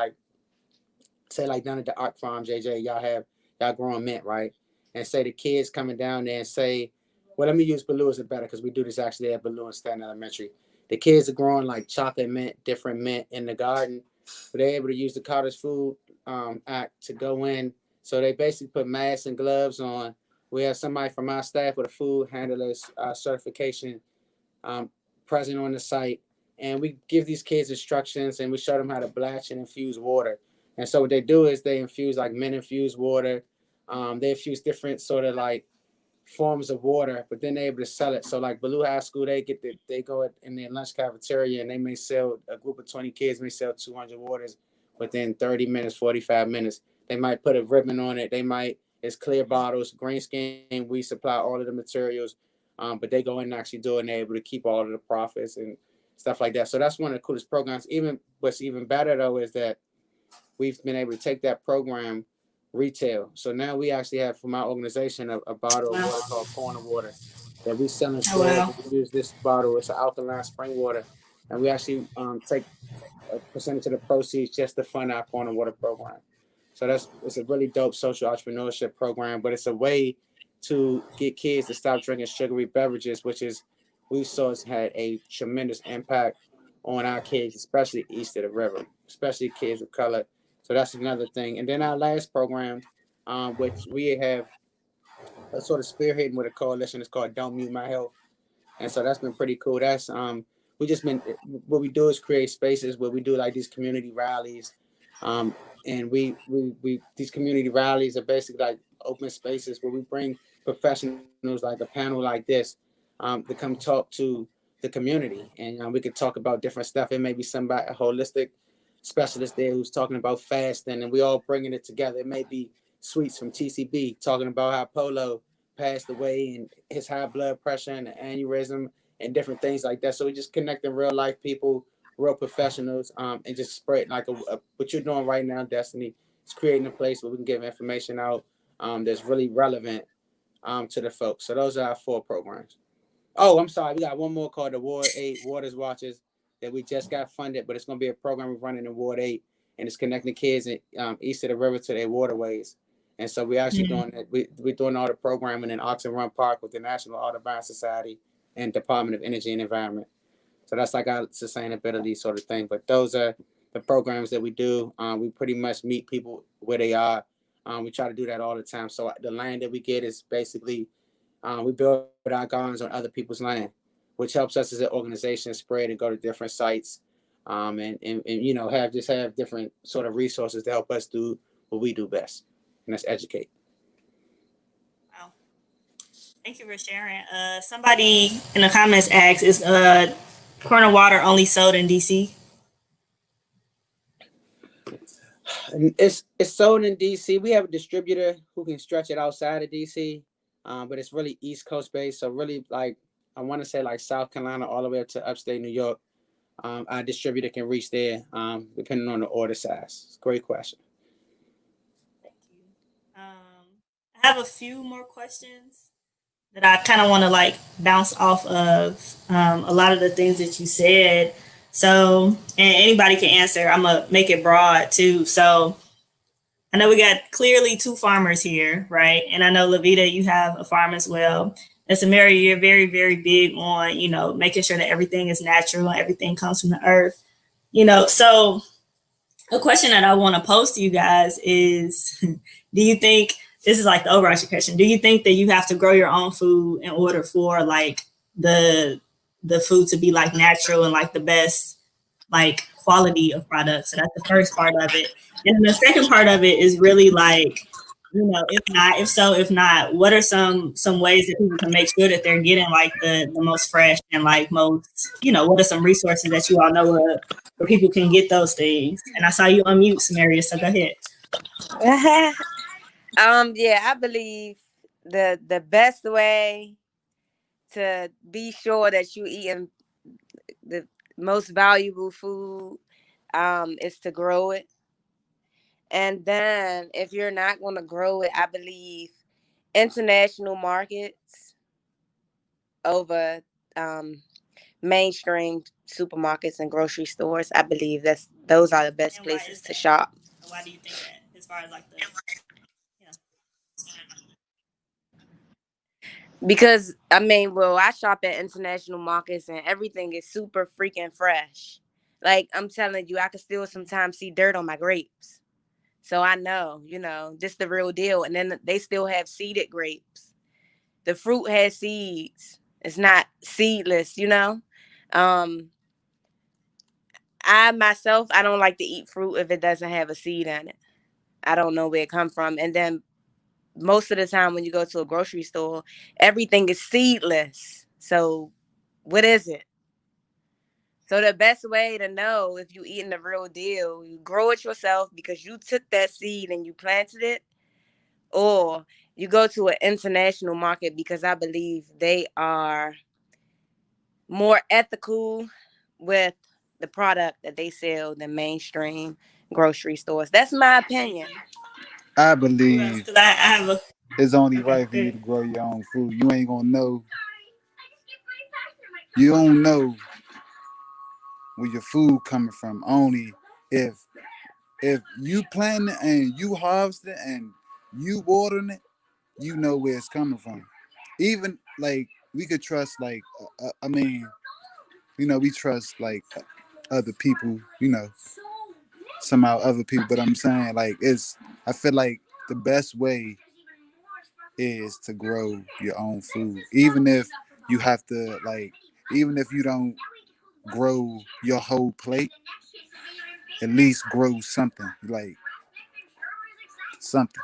say down at the Ark Farm, JJ, y'all growing mint, right? And say the kids coming down there and say, well, let me use Baloo as a better because we do this actually at Baloo and Stanton Elementary. The kids are growing chocolate mint, different mint in the garden, but they're able to use the Carter's Food Act to go in. So they basically put masks and gloves on. We have somebody from our staff with a food handler's certification present on the site, and we give these kids instructions and we show them how to blanch and infuse water. And so what they do is they infuse mint infused water. They infuse different sort of forms of water, but then they're able to sell it. So Baloo High School, they go in their lunch cafeteria and they may sell, a group of 20 kids may sell 200 waters within 30 minutes, 45 minutes. They might put a ribbon on it. It's clear bottles, green skin. We supply all of the materials, but they go in and actually do it, and they're able to keep all of the profits and stuff like that. So that's one of the coolest programs. What's even better though is that we've been able to take that program retail. So now we actually have from our organization a bottle of water called Corner Water that we sell in Oh stores. wow. We use this bottle. It's an alkaline spring water, and we actually take a percentage of the proceeds just to fund our Corner Water program. So it's a really dope social entrepreneurship program, but it's a way to get kids to stop drinking sugary beverages, which is we saw has had a tremendous impact on our kids, especially east of the river, especially kids of color. So that's another thing. And then our last program, which we have a sort of spearheading with a coalition, is called Don't Mute My Health. And so that's been pretty cool. That's we just been what we do is create spaces where we do these community rallies, and we these community rallies are basically open spaces where we bring professionals like a panel like this to come talk to the community, and we could talk about different stuff. It may be somebody a holistic specialist there who's talking about fasting, and we all bringing it together. It may be Sweets from TCB talking about how Polo passed away and his high blood pressure and the aneurysm and different things like that. So we just connecting real life people, real professionals, and just spread what you're doing right now, Destiny. Is creating a place where we can give information out that's really relevant to the folks. So those are our 4 programs. Oh, I'm sorry. We got one more called the Ward 8 Waters Watches that we just got funded, but it's going to be a program we're running in Ward 8, and it's connecting kids east of the river to their waterways. And so we're actually doing that. We're doing all the programming in Oxen Run Park with the National Audubon Society and Department of Energy and Environment. So that's our sustainability sort of thing. But those are the programs that we do. We pretty much meet people where they are. We try to do that all the time. So the land that we get is basically we build our gardens on other people's land, which helps us as an organization spread and go to different sites, and have different sort of resources to help us do what we do best, and that's educate. Wow. Thank you for sharing. Somebody in the comments asked, is Corner Water only sold in DC? It's sold in DC. We have a distributor who can stretch it outside of DC, but it's really East Coast based. So really, like I want to say like South Carolina all the way up to upstate New York. Our distributor can reach there, depending on the order size. Great question. Thank you. I have a few more questions that I kind of want to like bounce off of a lot of the things that you said. So, and anybody can answer. I'm gonna make it broad too. So, I know we got clearly two farmers here, right? And I know Levita, you have a farm as well. And Samaria, you're very, very big on, making sure that everything is natural and everything comes from the earth. So a question that I want to pose to you guys is, do you think, this is like the overarching question, do you think that you have to grow your own food in order for like the food to be like natural and like the best like quality of products? So that's the first part of it. And then the second part of it is really like, if not, what are some ways that people can make sure that they're getting like the most fresh and like most, what are some resources that you all know where people can get those things? And I saw you unmute, Samaria, so go ahead. Yeah, I believe the best way to be sure that you eating the most valuable food is to grow it. And then if you're not going to grow it, I believe international markets over mainstream supermarkets and grocery stores. I believe those are the best places to shop. Why do you think that? As far as like the Because I shop at international markets and everything is super freaking fresh. Like I'm telling you, I can still sometimes see dirt on my grapes. So I know, this the real deal. And then they still have seeded grapes. The fruit has seeds. It's not seedless, I myself, I don't like to eat fruit if it doesn't have a seed in it. I don't know where it comes from. And then most of the time when you go to a grocery store, everything is seedless. So what is it? So the best way to know if you're eating the real deal, you grow it yourself because you took that seed and you planted it, or you go to an international market because I believe they are more ethical with the product that they sell than mainstream grocery stores. That's my opinion. I believe it's only right for you to grow your own food. You ain't gonna know. You don't know where your food coming from. Only if you plant it and you harvest it and you watering it, you know where it's coming from. Even like we could trust like we trust like other people, somehow other people. But I'm saying like I feel like the best way is to grow your own food, even if you have to even if you don't grow your whole plate, at least grow something something.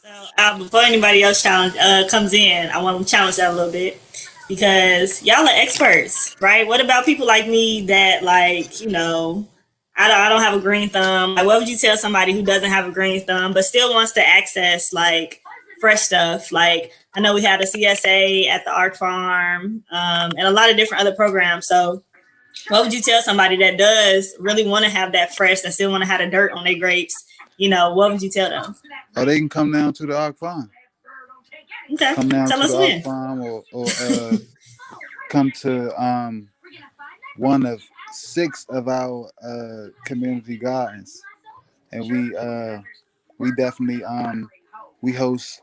So before anybody else comes in, I want to challenge that a little bit because y'all are experts, right? What about people like me that I don't have a green thumb? Like, what would you tell somebody who doesn't have a green thumb but still wants to access like fresh stuff? Like I know we had a CSA at the Ark Farm and a lot of different other programs. So what would you tell somebody that does really want to have that fresh, that still want to have the dirt on their grapes? What would you tell them? Or they can come down to the Ark Farm. Okay. Come down Tell to us the when. Ark Farm or come to one of 6 of our community gardens. And we definitely we host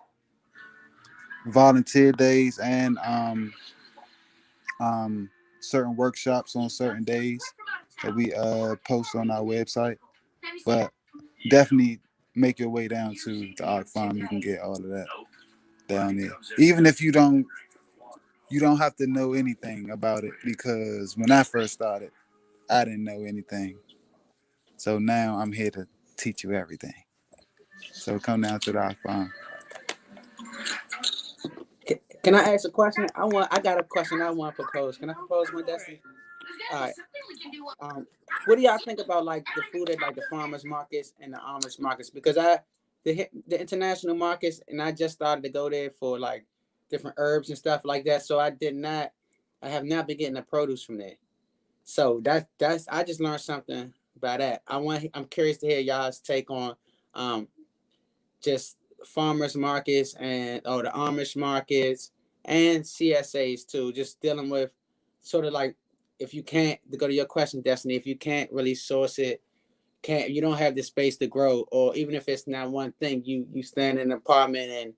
volunteer days and certain workshops on certain days that we post on our website. But definitely make your way down to the Ark Farm. You can get all of that down there. Even if you don't have to know anything about it, because when I first started, I didn't know anything. So now I'm here to teach you everything. So come down to the Ark Farm. Can I ask a question? I got a question I want to propose. Can I propose one, Destiny? All right. What do y'all think about like the food at like the farmers markets and the Amish markets? Because the international markets, and I just started to go there for like different herbs and stuff like that. So I have not been getting the produce from there. So that's I just learned something about that. I'm curious to hear y'all's take on um just farmers markets and the Amish markets and CSAs too. Just dealing with sort of like if you can't to go to your question, Destiny, if you can't really source it, you don't have the space to grow, or even if it's not one thing, you stand in an apartment and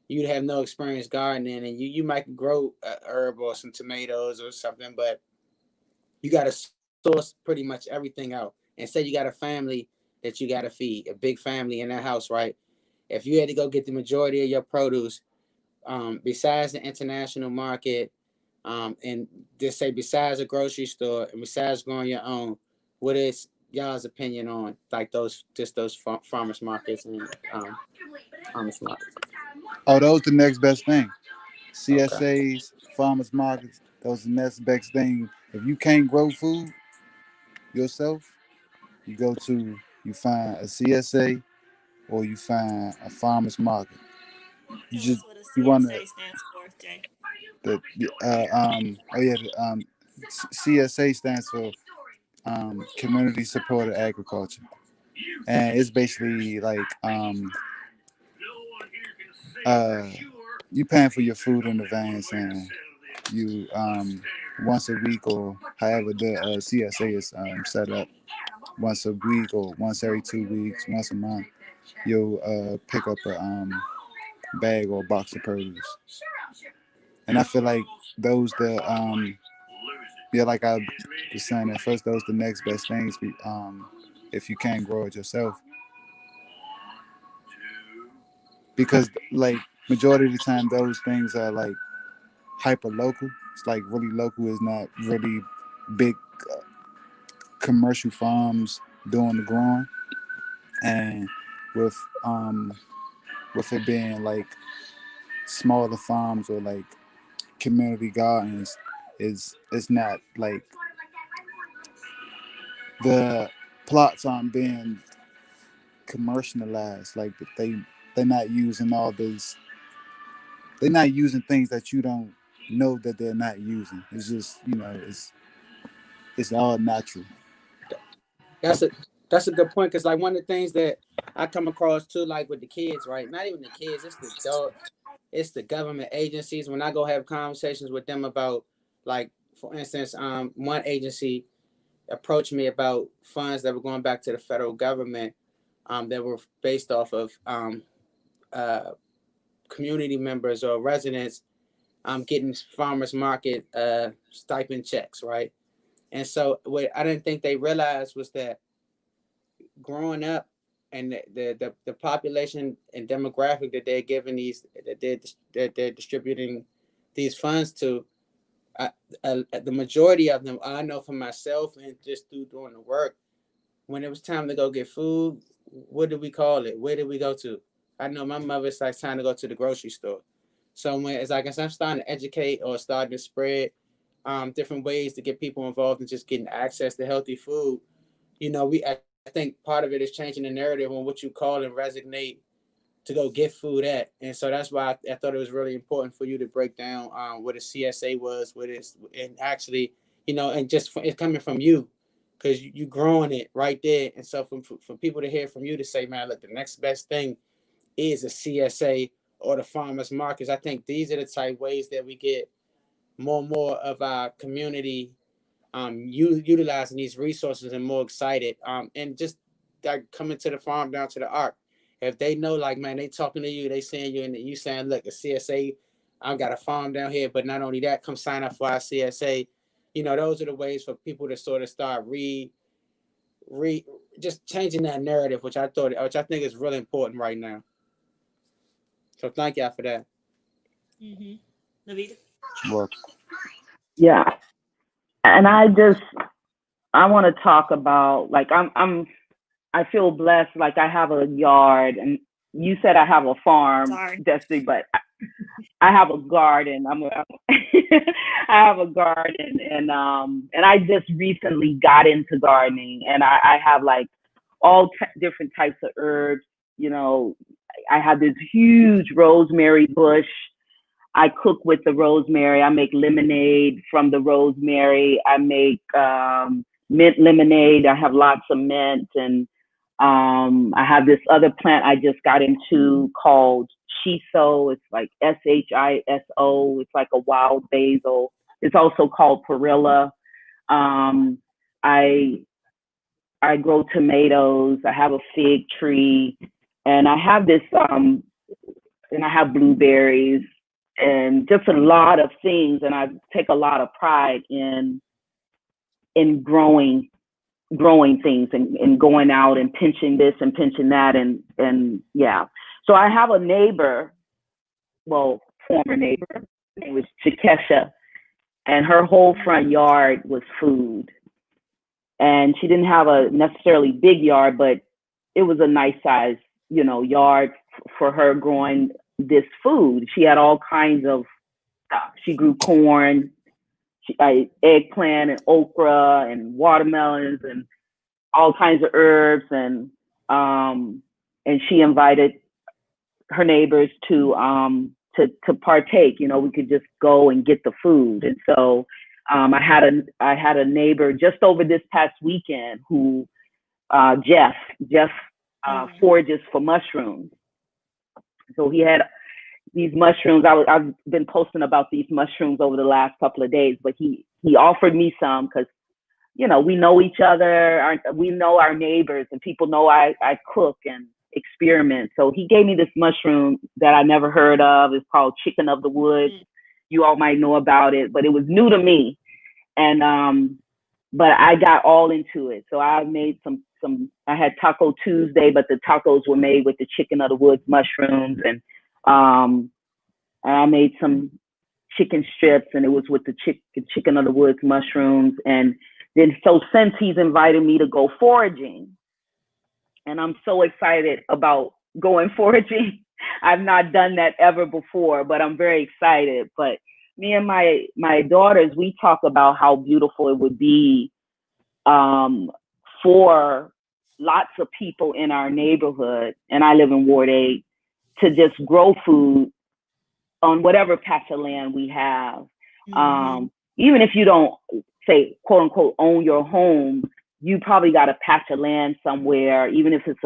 you have no experience gardening, and you might grow a herb or some tomatoes or something, but you got to source pretty much everything out. And say you got a family that you got to feed, a big family in that house, right? If you had to go get the majority of your produce, besides the international market, and just say besides a grocery store and besides growing your own, what is y'all's opinion on like those farmers markets and farmers markets? Oh, those the next best thing. Okay. CSAs, farmers markets, those the next best thing. If you can't grow food yourself, you find a CSA or you find a farmers market. You Tell us just what a you want to CSA stands for, Jay. CSA stands for community supported agriculture, and it's basically like uh you paying for your food in advance, and you once a week or however the CSA is set up, once a week or once every 2 weeks, once a month, you'll pick up a bag or box of produce. And I feel like those like I was saying at first, those the next best things. If you can't grow it yourself, because like majority of the time those things are like hyper local. It's like really local. Is not really big commercial farms doing the growing, and with um with it being like smaller farms or like community gardens, is it's not like the plots aren't being commercialized. Like they're not using all these. They're not using things that you don't know that they're not using. It's just it's all natural. That's a that's a good point, because like one of the things that I come across too, like with the kids, right? Not even the kids, it's the adults, it's the government agencies. When I go have conversations with them about, like, for instance, one agency approached me about funds that were going back to the federal government, that were based off of uh, community members or residents getting farmers market stipend checks, right? And so what I didn't think they realized was that growing up and the population and demographic that they're giving they're distributing these funds to, uh, the majority of them, I know for myself and just through doing the work, when it was time to go get food, what did we call it? Where did we go to? I know my mother's like time to go to the grocery store. So when it's like, as I'm starting to educate or starting to spread different ways to get people involved in just getting access to healthy food, I think part of it is changing the narrative on what you call and resonate to go get food at. And so that's why I thought it was really important for you to break down what a CSA was, what it's, and actually, and just it's coming from you, because you growing it right there. And so for people to hear from you to say, man, look, the next best thing is a CSA or the farmers markets. I think these are the type ways that we get more and more of our community utilizing these resources and more excited, and just like coming to the farm down to the Ark. If they know, like, man, they talking to you, they seeing you, and you saying, look, a CSA, I've got a farm down here, but not only that, come sign up for our CSA. Those are the ways for people to sort of start just changing that narrative, which I think is really important right now. So thank y'all for that. Mm-hmm. Vita? Well, Yeah. And I want to talk about, like, I feel blessed. Like, I have a yard, and you said I have a farm, Sorry. Destiny, but I have a garden. I have a garden, and I just recently got into gardening, and I have like all different types of herbs. You know, I have this huge rosemary bush. I cook with the rosemary. I make lemonade from the rosemary. I make mint lemonade. I have lots of mint, and I have this other plant I just got into called shiso. It's like shiso. It's like a wild basil. It's also called perilla. Um, I I grow tomatoes. I have a fig tree, and I have this and I have blueberries and just a lot of things. And I take a lot of pride in growing things and going out and pinching this and pinching that and yeah. So I have a neighbor, well, former neighbor, her name was Chikesha, and her whole front yard was food. And she didn't have a necessarily big yard, but it was a nice size, yard for her growing this food. She had all kinds of stuff. She grew corn, eggplant and okra and watermelons and all kinds of herbs, and she invited her neighbors to partake. We could just go and get the food. And so I had a neighbor just over this past weekend who Jeff forages for mushrooms. So he had these mushrooms. I've been posting about these mushrooms over the last couple of days, but he offered me some because we know each other, we know our neighbors, and people know I cook and experiment. So he gave me this mushroom that I never heard of. It's called chicken of the woods. You all might know about it, but it was new to me. And but I got all into it. So I made I had Taco Tuesday, but the tacos were made with the chicken of the woods mushrooms, and I made some chicken strips, and it was with the chicken of the woods mushrooms. And then so since he's invited me to go foraging, and I'm so excited about going foraging. I've not done that ever before, but I'm very excited. But me and my daughters, we talk about how beautiful it would be for lots of people in our neighborhood, and I live in Ward 8, to just grow food on whatever patch of land we have. Even if you don't, say, quote unquote, own your home, you probably got a patch of land somewhere, even if it's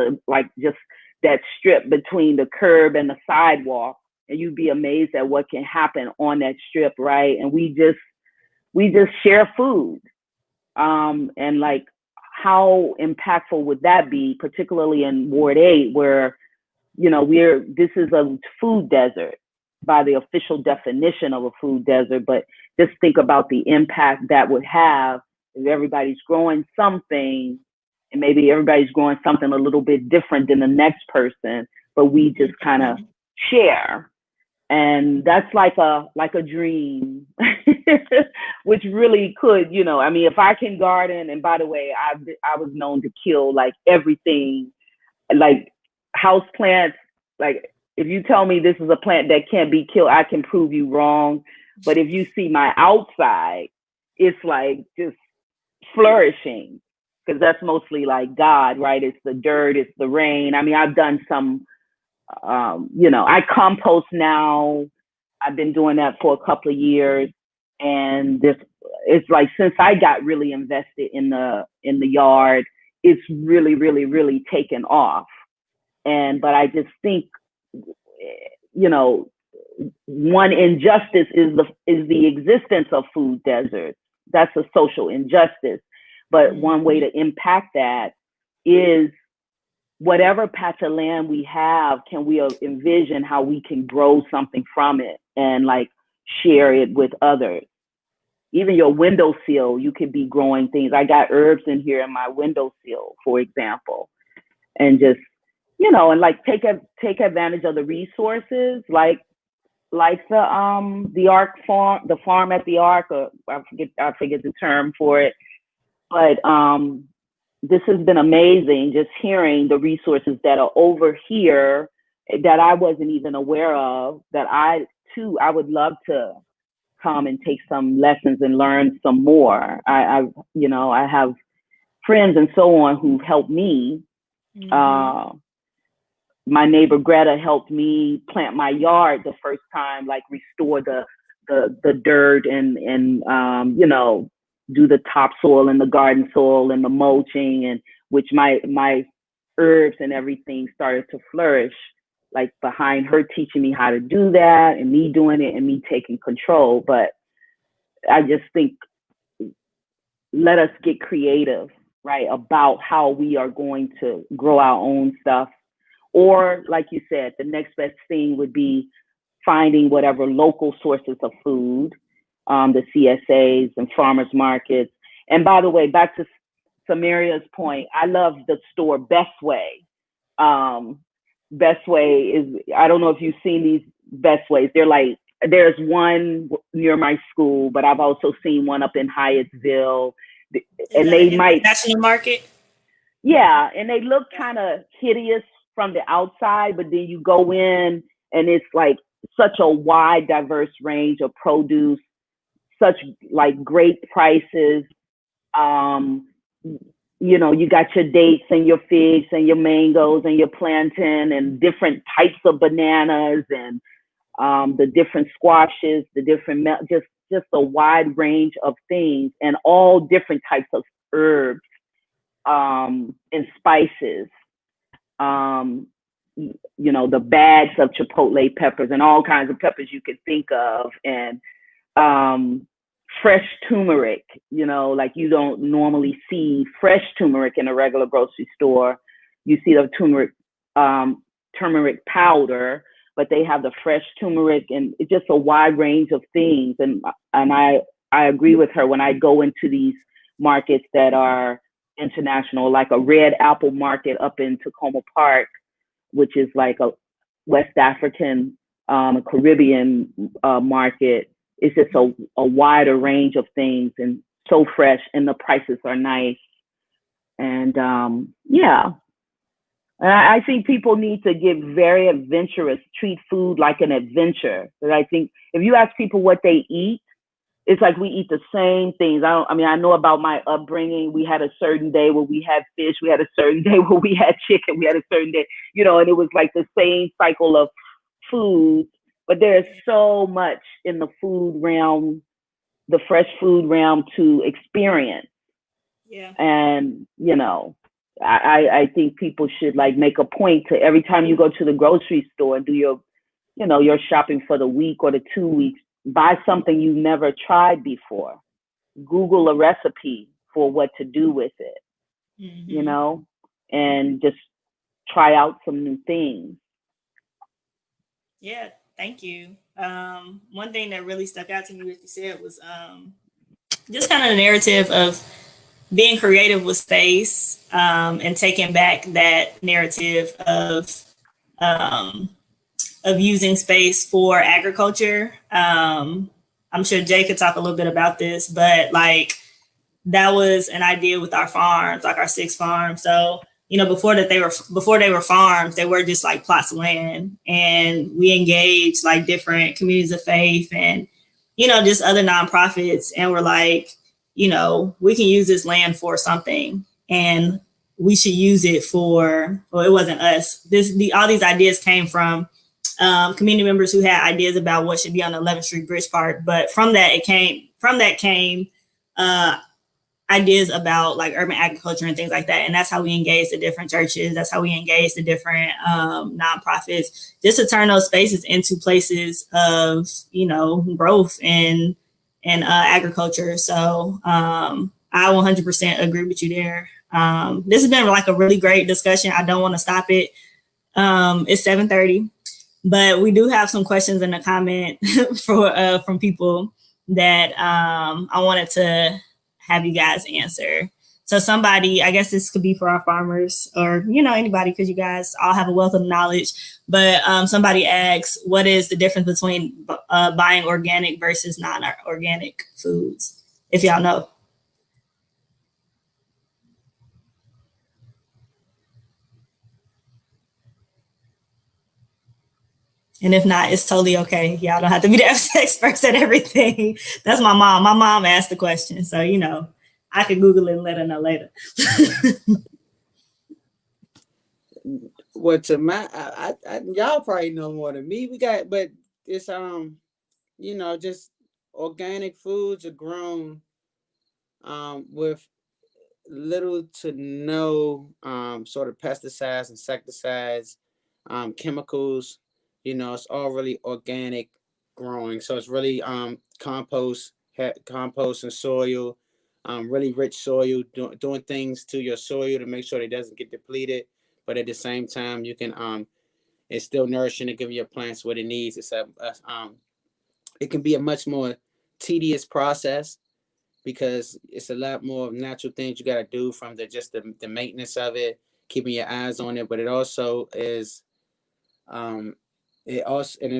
just that strip between the curb and the sidewalk, and you'd be amazed at what can happen on that strip, right? And we just share food. And like, how impactful would that be, particularly in Ward 8, where, this is a food desert by the official definition of a food desert, but just think about the impact that would have if everybody's growing something, and maybe everybody's growing something a little bit different than the next person, but we just kind of share. And that's like a dream, which really could, if I can garden, and by the way, I was known to kill like everything, like house plants. Like, if you tell me this is a plant that can't be killed, I can prove you wrong. But if you see my outside, it's like just flourishing, because that's mostly like God, right? It's the dirt, it's the rain. I mean, I've done some, I compost now. I've been doing that for a couple of years, and it's like, since I got really invested in the yard, it's really, really, really taken off. But I just think, one injustice is the existence of food deserts. That's a social injustice. But one way to impact that is, whatever patch of land we have, can we envision how we can grow something from it and like share it with others? Even your windowsill, you could be growing things. I got herbs in here in my windowsill, for example, and just, and like take advantage of the resources, like the Ark Farm, the farm at the Ark, or I forget the term for it, but this has been amazing, just hearing the resources that are over here that I wasn't even aware of, that I would love to come and take some lessons and learn some more. I have friends and so on who've helped me. My neighbor Greta helped me plant my yard the first time, like restore the dirt and do the topsoil and the garden soil and the mulching, and which my herbs and everything started to flourish, like behind her teaching me how to do that and me doing it and me taking control. But I just think, let us get creative, right, about how we are going to grow our own stuff. Or like you said, the next best thing would be finding whatever local sources of food, the CSAs and farmers markets. And by the way, back to Samaria's point, I love the store Best Way. Best Way is, I don't know if you've seen these Best Ways. They're like, there's one near my school, but I've also seen one up in Hyattsville. And they might, National Market. Yeah, and they look kind of hideous from the outside, but then you go in and it's like such a wide, diverse range of produce, such like great prices. You got your dates and your figs and your mangoes and your plantain and different types of bananas and the different squashes, the different just a wide range of things, and all different types of herbs and spices. The bags of chipotle peppers and all kinds of peppers you could think of, and fresh turmeric, like you don't normally see fresh turmeric in a regular grocery store. You see the turmeric powder, but they have the fresh turmeric, and it's just a wide range of things. And I agree with her when I go into these markets that are international, like a red apple market up in Tacoma Park, which is like a West African, Caribbean market. It's just a wider range of things, and so fresh, and the prices are nice. And and I think people need to get very adventurous, treat food like an adventure. But I think if you ask people what they eat, it's like we eat the same things. I know about my upbringing. We had a certain day where we had fish. We had a certain day where we had chicken. We had a certain day, and it was like the same cycle of food. But there's so much in the food realm, the fresh food realm, to experience. Yeah. And, I think people should like make a point to, every time you go to the grocery store and do your shopping for the week or the 2 weeks, buy something you've never tried before. Google a recipe for what to do with it, and just try out some new things. Yeah, thank you. One thing that really stuck out to me, what you said, was just kind of the narrative of being creative with space, and taking back that narrative of using space for agriculture. I'm sure Jay could talk a little bit about this, but like that was an idea with our farms, like our 6 farms. So, before they were farms, they were just like plots of land, and we engaged like different communities of faith and, just other nonprofits. And we're like, we can use this land for something, and we should use it for, well, it wasn't us. All these ideas came from community members who had ideas about what should be on the 11th Street Bridge Park. But from that came ideas about like urban agriculture and things like that. And that's how we engage the different churches. That's how we engage the different nonprofits, just to turn those spaces into places of, growth and agriculture. So I 100% agree with you there. This has been like a really great discussion. I don't want to stop it. It's 7:30, but we do have some questions in the comment from people that I wanted to have you guys answer. So somebody, I guess this could be for our farmers or, anybody, because you guys all have a wealth of knowledge. But somebody asks, what is the difference between buying organic versus non-organic foods, if y'all know? And if not, it's totally okay. Y'all don't have to be the experts at everything. That's my mom. My mom asked the question. So, I could Google it and let her know later. Well, to my, y'all probably know more than me. But it's just organic foods are grown with little to no sort of pesticides, insecticides, chemicals. It's all really organic growing. So it's really compost and soil, really rich soil, doing things to your soil to make sure it doesn't get depleted. But at the same time, you can it's still nourishing to give your plants what it needs. It can be a much more tedious process because it's a lot more natural things you got to do from the maintenance of it, keeping your eyes on it. But it also is, it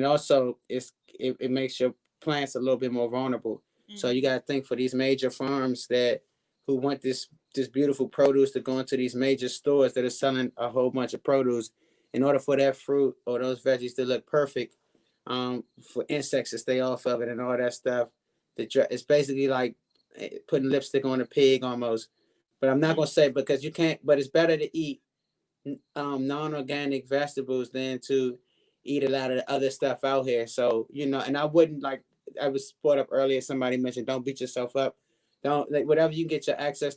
makes your plants a little bit more vulnerable. So you got to think for these major farms who want this beautiful produce to go into these major stores that are selling a whole bunch of produce. In order for that fruit or those veggies to look perfect, for insects to stay off of it and all that stuff, it's basically like putting lipstick on a pig almost. But I'm not gonna say because you can't. But it's better to eat non-organic vegetables than to eat a lot of the other stuff out here. So and I wouldn't I was brought up earlier. Somebody mentioned don't beat yourself up. Don't whatever you get get access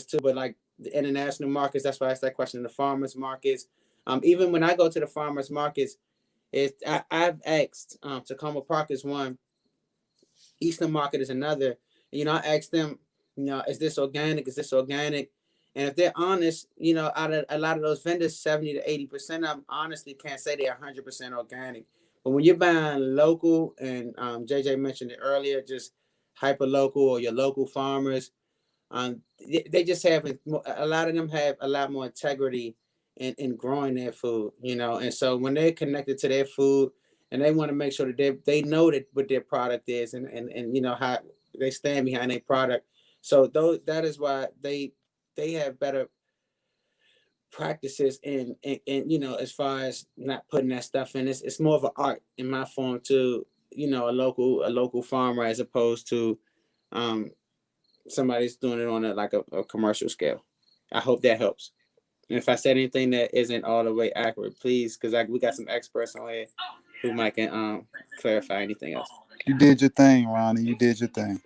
to. But like the international markets, that's why I asked that question. The farmers markets. Even when I go to the farmers markets, I've asked. Tacoma Park is one. Eastern Market is another. And, I ask them, is this organic? Is this organic? And if they're honest, out of a lot of those vendors, 70 to 80% of them honestly can't say they're 100% organic. But when you're buying local, and JJ mentioned it earlier, just hyper local or your local farmers, they just have a lot of them have a lot more integrity in growing their food, and so when they're connected to their food and they want to make sure that they know that what their product is and how they stand behind their product. So that is why they have better practices in as far as not putting that stuff in. It's more of an art in my form to a local farmer as opposed to somebody's doing it on a commercial scale. I hope that helps. And if I said anything that isn't all the way accurate, please, because we got some experts on here who might can clarify anything else. You did your thing, Ronnie. You did your thing.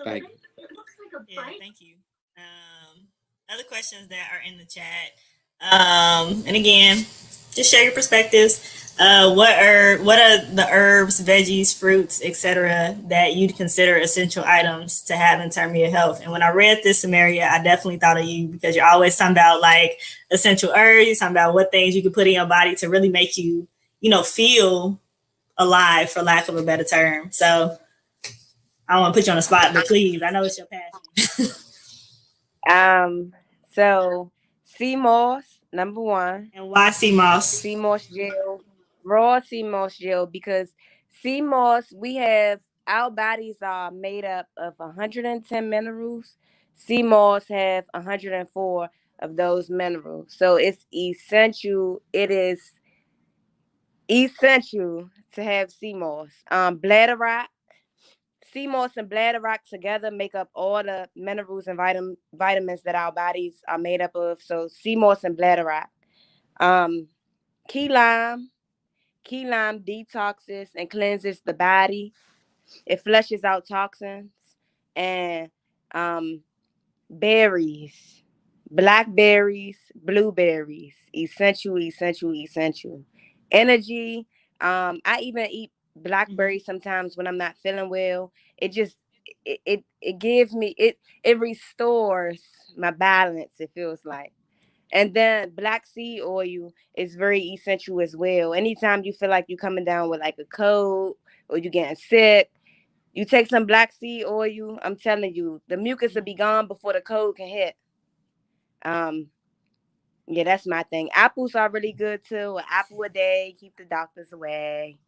Thank you. Yeah, thank you. Other questions that are in the chat. And again, just share your perspectives. What are the herbs, veggies, fruits, etc. that you'd consider essential items to have in terms of your health? And when I read this, Samaria, I definitely thought of you because you're always talking about like essential herbs, you're talking about what things you can put in your body to really make you, feel alive, for lack of a better term. So I don't want to put you on the spot, but please, I know it's your passion. So sea moss, number one. And why sea moss? Sea moss gel, raw sea moss gel, because sea moss, our bodies are made up of 110 minerals. Sea moss have 104 of those minerals. So it's essential. It is essential to have sea moss. Bladder rock. Sea moss and bladder rock together make up all the minerals and vitamins that our bodies are made up of. So sea moss and bladder rock. Key lime. Key lime detoxes and cleanses the body. It flushes out toxins. And berries. Blackberries, blueberries. Essential, essential, essential. Energy. I even eat blackberries sometimes when I'm not feeling well. It just it gives me it restores my balance, it feels like. And then black seed oil is very essential as well. Anytime you feel like you're coming down with like a cold or you're getting sick, you take some black seed oil. I'm telling you, the mucus will be gone before the cold can hit. Yeah, that's my thing. Apples are really good too. An apple a day, keep the doctors away.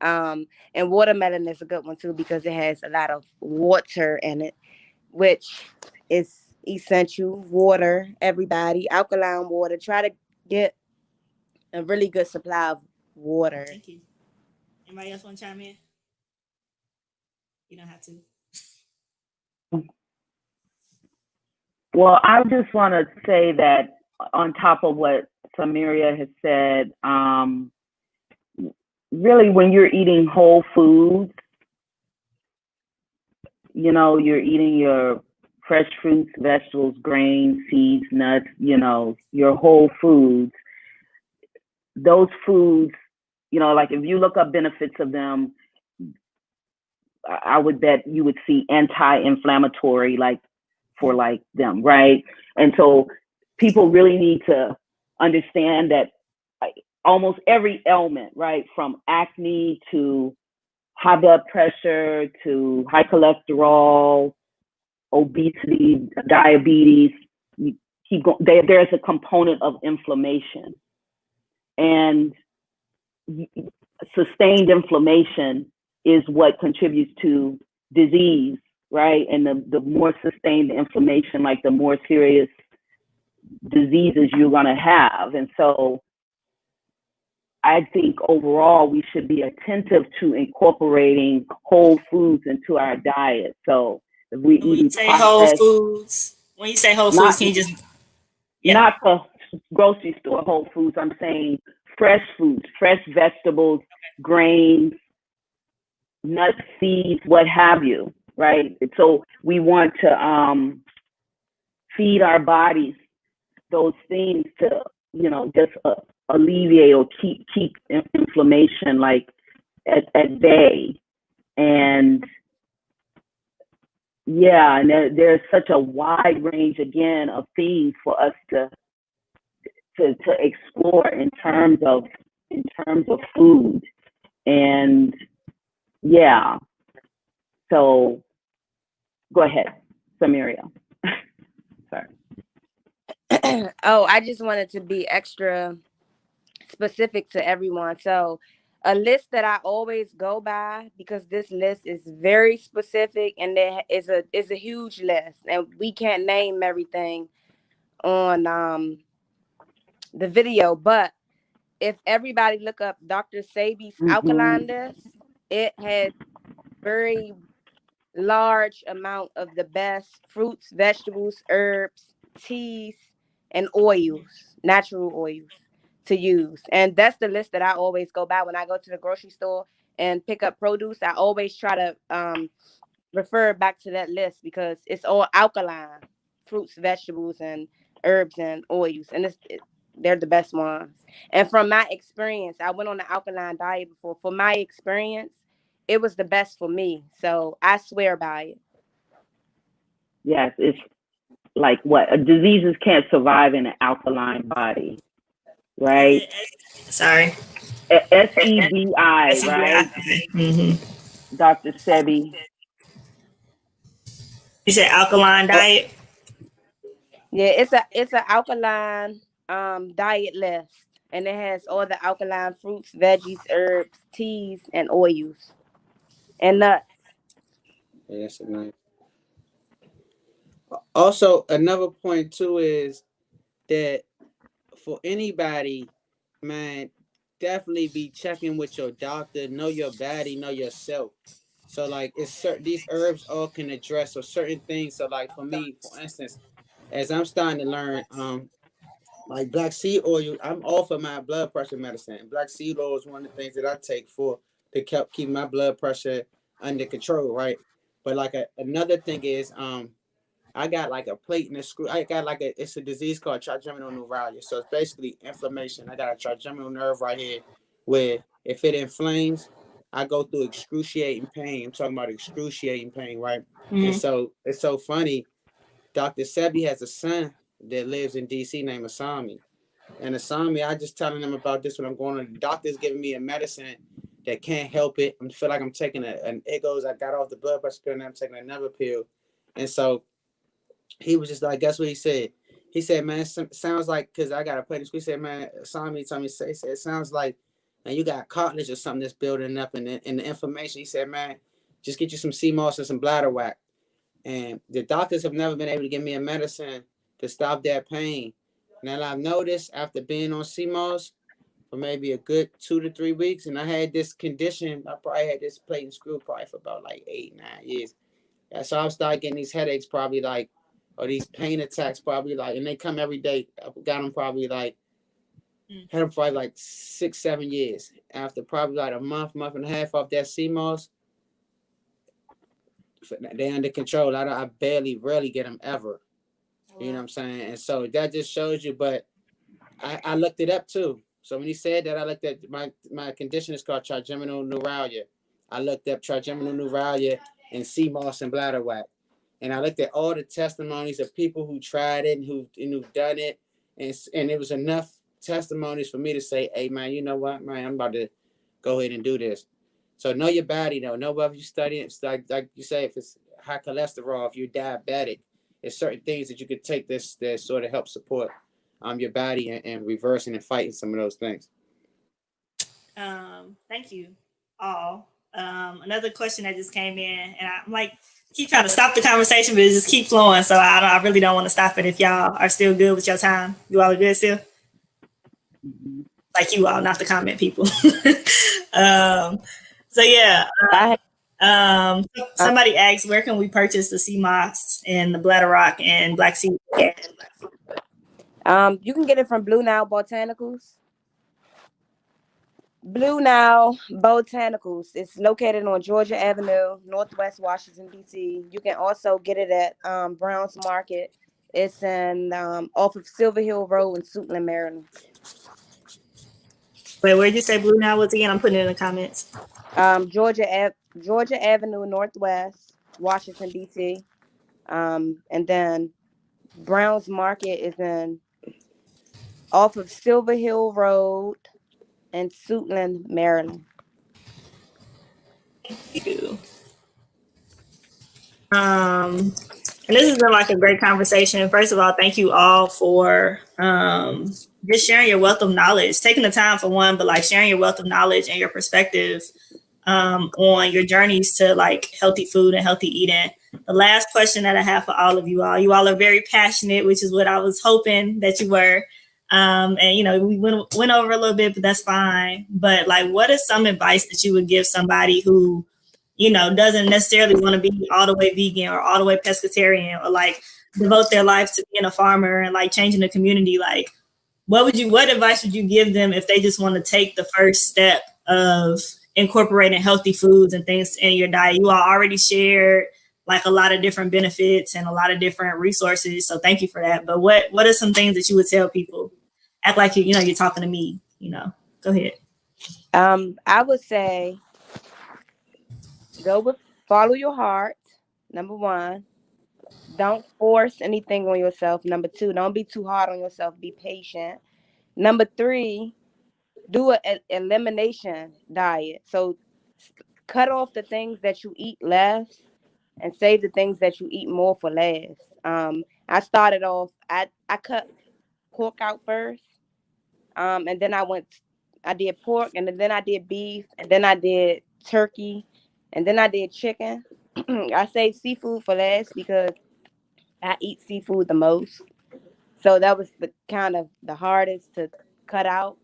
And watermelon is a good one too because it has a lot of water in it, which is essential. Water, everybody, alkaline water. Try to get a really good supply of water. Thank you. Anybody else want to chime in? You don't have to. Well, I just want to say that on top of what Samaria has said, really when you're eating whole foods, you know, you're eating your fresh fruits, vegetables, grains, seeds, nuts, you know, your whole foods. Those foods, you know, like if you look up benefits of them, I would bet you would see anti-inflammatory, like for like them, right? And so people really need to understand that almost every ailment, right, from acne to high blood pressure to high cholesterol, obesity, diabetes, you keep going, there's a component of inflammation. And sustained inflammation is what contributes to disease, right? And the more sustained inflammation, like the more serious diseases you're going to have. And so I think overall we should be attentive to incorporating whole foods into our diet. So if we When you say whole foods, can you just not the grocery store whole foods, I'm saying fresh foods, fresh vegetables, grains, nuts, seeds, what have you, right? So we want to feed our bodies those things to, you know, just alleviate or keep inflammation like at bay. And yeah, and there's such a wide range again of things for us to explore in terms of food. And yeah, so go ahead, Samaria. Sorry. Oh, I just wanted to be extra specific to everyone. So a list that I always go by, because this list is very specific and there is a huge list and we can't name everything on the video, but if everybody look up Dr. Sebi's alkaline list, it has very large amount of the best fruits, vegetables, herbs, teas, and oils, natural oils to use. And that's the list that I always go by when I go to the grocery store and pick up produce. I always try to refer back to that list because it's all alkaline fruits, vegetables, and herbs and oils. And they're the best ones. And from my experience, I went on the alkaline diet before. For my experience, it was the best for me. So I swear by it. Yes, it's like what? Diseases can't survive in an alkaline body, right? Sorry. SEBI, right? Mm-hmm. Dr. Sebi. You said alkaline diet? Yeah, it's a alkaline diet list. And it has all the alkaline fruits, veggies, herbs, teas, and oils. And nuts. Yeah, that's nice. Also, another point too is that for anybody, man, definitely be checking with your doctor. Know your body, know yourself. So like it's certain, these herbs all can address or certain things. So like for me, for instance, as I'm starting to learn, like black seed oil, I'm off of my blood pressure medicine. And black seed oil is one of the things that I take for to keep my blood pressure under control, right? But like another thing is, I got like a plate and a screw. I got like it's a disease called trigeminal neuralgia. So it's basically inflammation. I got a trigeminal nerve right here where if it inflames, I go through excruciating pain. I'm talking about excruciating pain, right? Mm-hmm. And so it's so funny. Dr. Sebi has a son that lives in DC named Asami. And Asami, I just telling him about this when I'm going on. The doctor's giving me a medicine that can't help it. I feel like I'm taking an Eggos. I got off the blood pressure pill and I'm taking another pill. And so he was just like, guess what he said? He said, man, sounds like, because I got to play this. He said, man, Asami told me, he said, it sounds like, man, you got cartilage or something that's building up in the inflammation. He said, man, just get you some sea moss and some bladder wax. And the doctors have never been able to give me a medicine to stop that pain. Now I've noticed after being on sea moss, for maybe a good 2 to 3 weeks. And I had this condition. I probably had this plate and screw probably for about like 8, 9 years. Yeah, so I started getting these headaches probably like, or these pain attacks probably like, and they come every day. I got them probably like, had them probably like 6, 7 years. After probably like a month and a half off that CMOS, they're under control. I rarely get them ever. You know what I'm saying? And so that just shows you, but I looked it up too. So when he said that, I looked at my condition is called trigeminal neuralgia. I looked up trigeminal neuralgia and CMOS and bladder whack. And I looked at all the testimonies of people who tried it and who've done it. And it was enough testimonies for me to say, hey, man, you know what, man, I'm about to go ahead and do this. So know your body, though. Know whether you study it. It's like you say, if it's high cholesterol, if you're diabetic, there's certain things that you could take that sort of help support your body and reversing and fighting some of those things. Thank you all. Another question that just came in, and I'm like, keep trying to stop the conversation, but it just keep flowing. So I really don't want to stop it. If y'all are still good with your time, you all are good still. Like you all, not the comment people. So yeah. Somebody asked, where can we purchase the sea moss and the bladder rock and black sea? You can get it from Blue Nile Botanicals. Blue Nile Botanicals. It's located on Georgia Avenue, Northwest Washington, D.C. You can also get it at Brown's Market. It's in off of Silver Hill Road in Suitland, Maryland. Wait, where'd you say Blue Nile was again? I'm putting it in the comments. Georgia Avenue, Northwest Washington, D.C. And then Brown's Market is in off of Silver Hill Road in Suitland, Maryland. Thank you. And this has been like a great conversation. First of all, thank you all for just sharing your wealth of knowledge, taking the time for one, but like sharing your wealth of knowledge and your perspective on your journeys to like healthy food and healthy eating. The last question that I have for all of you all are very passionate, which is what I was hoping that you were. And we went over a little bit, but that's fine. But like, what is some advice that you would give somebody who, doesn't necessarily want to be all the way vegan or all the way pescatarian or like devote their life to being a farmer and like changing the community? Like, what advice would you give them if they just want to take the first step of incorporating healthy foods and things in your diet? You all already shared like a lot of different benefits and a lot of different resources. So thank you for that. But what are some things that you would tell people? Act like you're talking to me, Go ahead. I would say follow your heart. Number one, don't force anything on yourself. Number two, don't be too hard on yourself. Be patient. Number three, do an elimination diet. So cut off the things that you eat less and save the things that you eat more for last. I started off, I cut pork out first. And then I did pork, and then I did beef, and then I did turkey, and then I did chicken. I saved seafood for last because I eat seafood the most. So that was the hardest to cut out.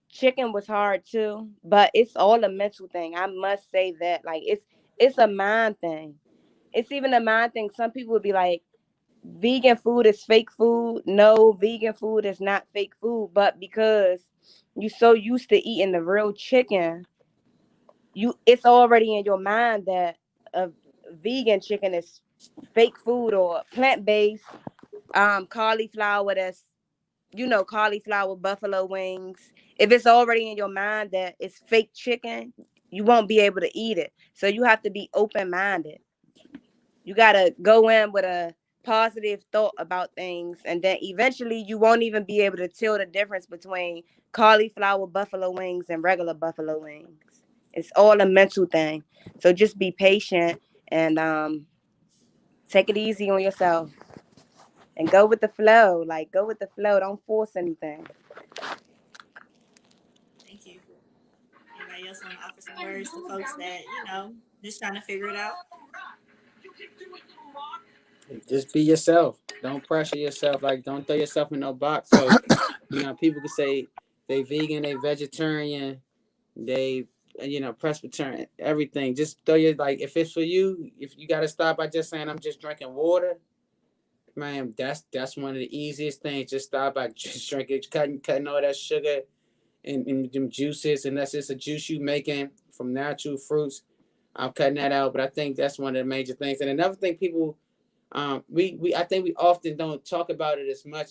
Chicken was hard too, but it's all a mental thing. I must say that. Like it's a mind thing. It's even a mind thing. Some people would be like, vegan food is fake food. No, vegan food is not fake food, but because you're so used to eating the real chicken, it's already in your mind that a vegan chicken is fake food or plant-based. Cauliflower, that's cauliflower, buffalo wings. If it's already in your mind that it's fake chicken, you won't be able to eat it. So you have to be open-minded. You got to go in with a positive thought about things, and then eventually you won't even be able to tell the difference between cauliflower buffalo wings and regular buffalo wings. It's all a mental thing. So just be patient and take it easy on yourself and go with the flow. Like, go with the flow. Don't force anything. Thank you. Anybody else want to offer some words to folks that, just trying to figure it out? Just be yourself. Don't pressure yourself. Like, don't throw yourself in no box. So, people can say, they vegan, they vegetarian, they Presbyterian, everything. Just throw your, like, if it's for you, if you gotta stop by just saying I'm just drinking water, man, that's one of the easiest things. Just stop by just drinking, cutting all that sugar and them juices, unless it's a juice you making from natural fruits. I'm cutting that out, but I think that's one of the major things. And another thing, people, I think we often don't talk about it as much,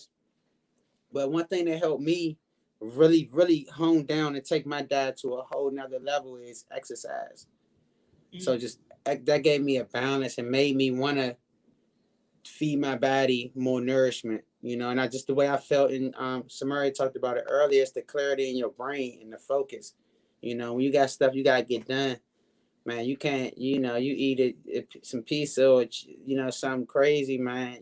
but one thing that helped me really, really hone down and take my diet to a whole nother level is exercise. So just that gave me a balance and made me want to feed my body more nourishment, and I just, the way I felt in Samaria talked about it earlier, it's the clarity in your brain and the focus. When you got stuff you gotta get done, man, you can't, you eat some pizza or something crazy, man.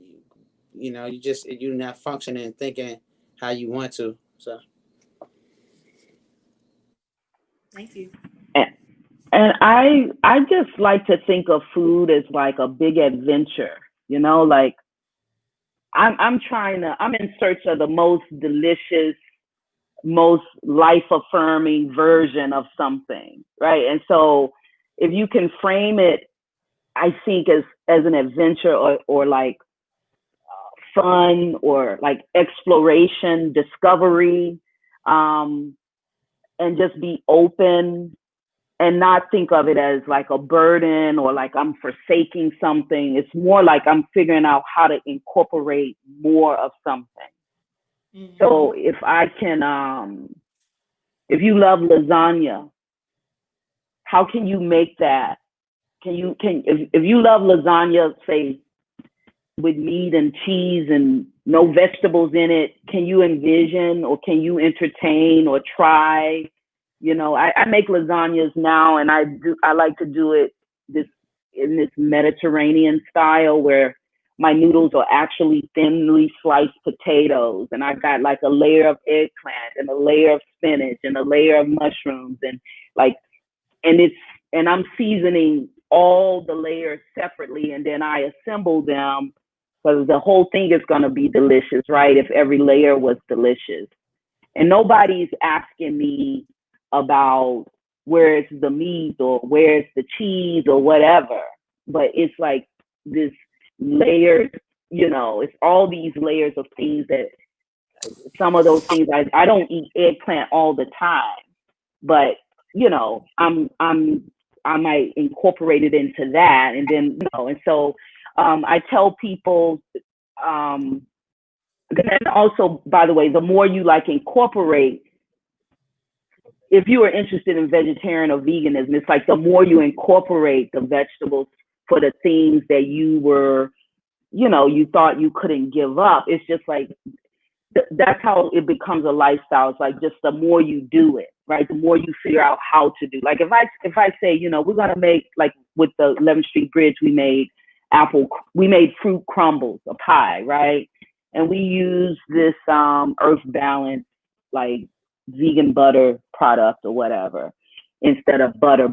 You're not functioning and thinking how you want to. So Thank you. And I just like to think of food as like a big adventure, like I'm in search of the most delicious, most life affirming version of something, right? And so if you can frame it, I think as an adventure or like fun or like exploration, discovery, and just be open and not think of it as like a burden or like I'm forsaking something. It's more like I'm figuring out how to incorporate more of something. Mm-hmm. So if I can, if you love lasagna, how can you make that? If you love lasagna, say with meat and cheese and no vegetables in it, can you envision or can you entertain or try? I make lasagnas now, and I like to do it in this Mediterranean style where my noodles are actually thinly sliced potatoes, and I got like a layer of eggplant and a layer of spinach and a layer of mushrooms, and I'm seasoning all the layers separately, and then I assemble them because the whole thing is going to be delicious, right? If every layer was delicious. And nobody's asking me about where's the meat or where's the cheese or whatever, but it's like this layer, it's all these layers of things that some of those things I don't eat eggplant all the time, but I might incorporate it into that, and then and so I tell people, and also, by the way, the more you like incorporate, if you are interested in vegetarian or veganism, it's like the more you incorporate the vegetables for the things that you were, you thought you couldn't give up. It's just like, that's how it becomes a lifestyle. It's like just the more you do it, right? The more you figure out how to do. Like if I say, we're gonna make, like with the 11th Street Bridge, we made fruit crumbles, a pie, right? And we use this Earth Balance, like vegan butter product or whatever, instead of butter,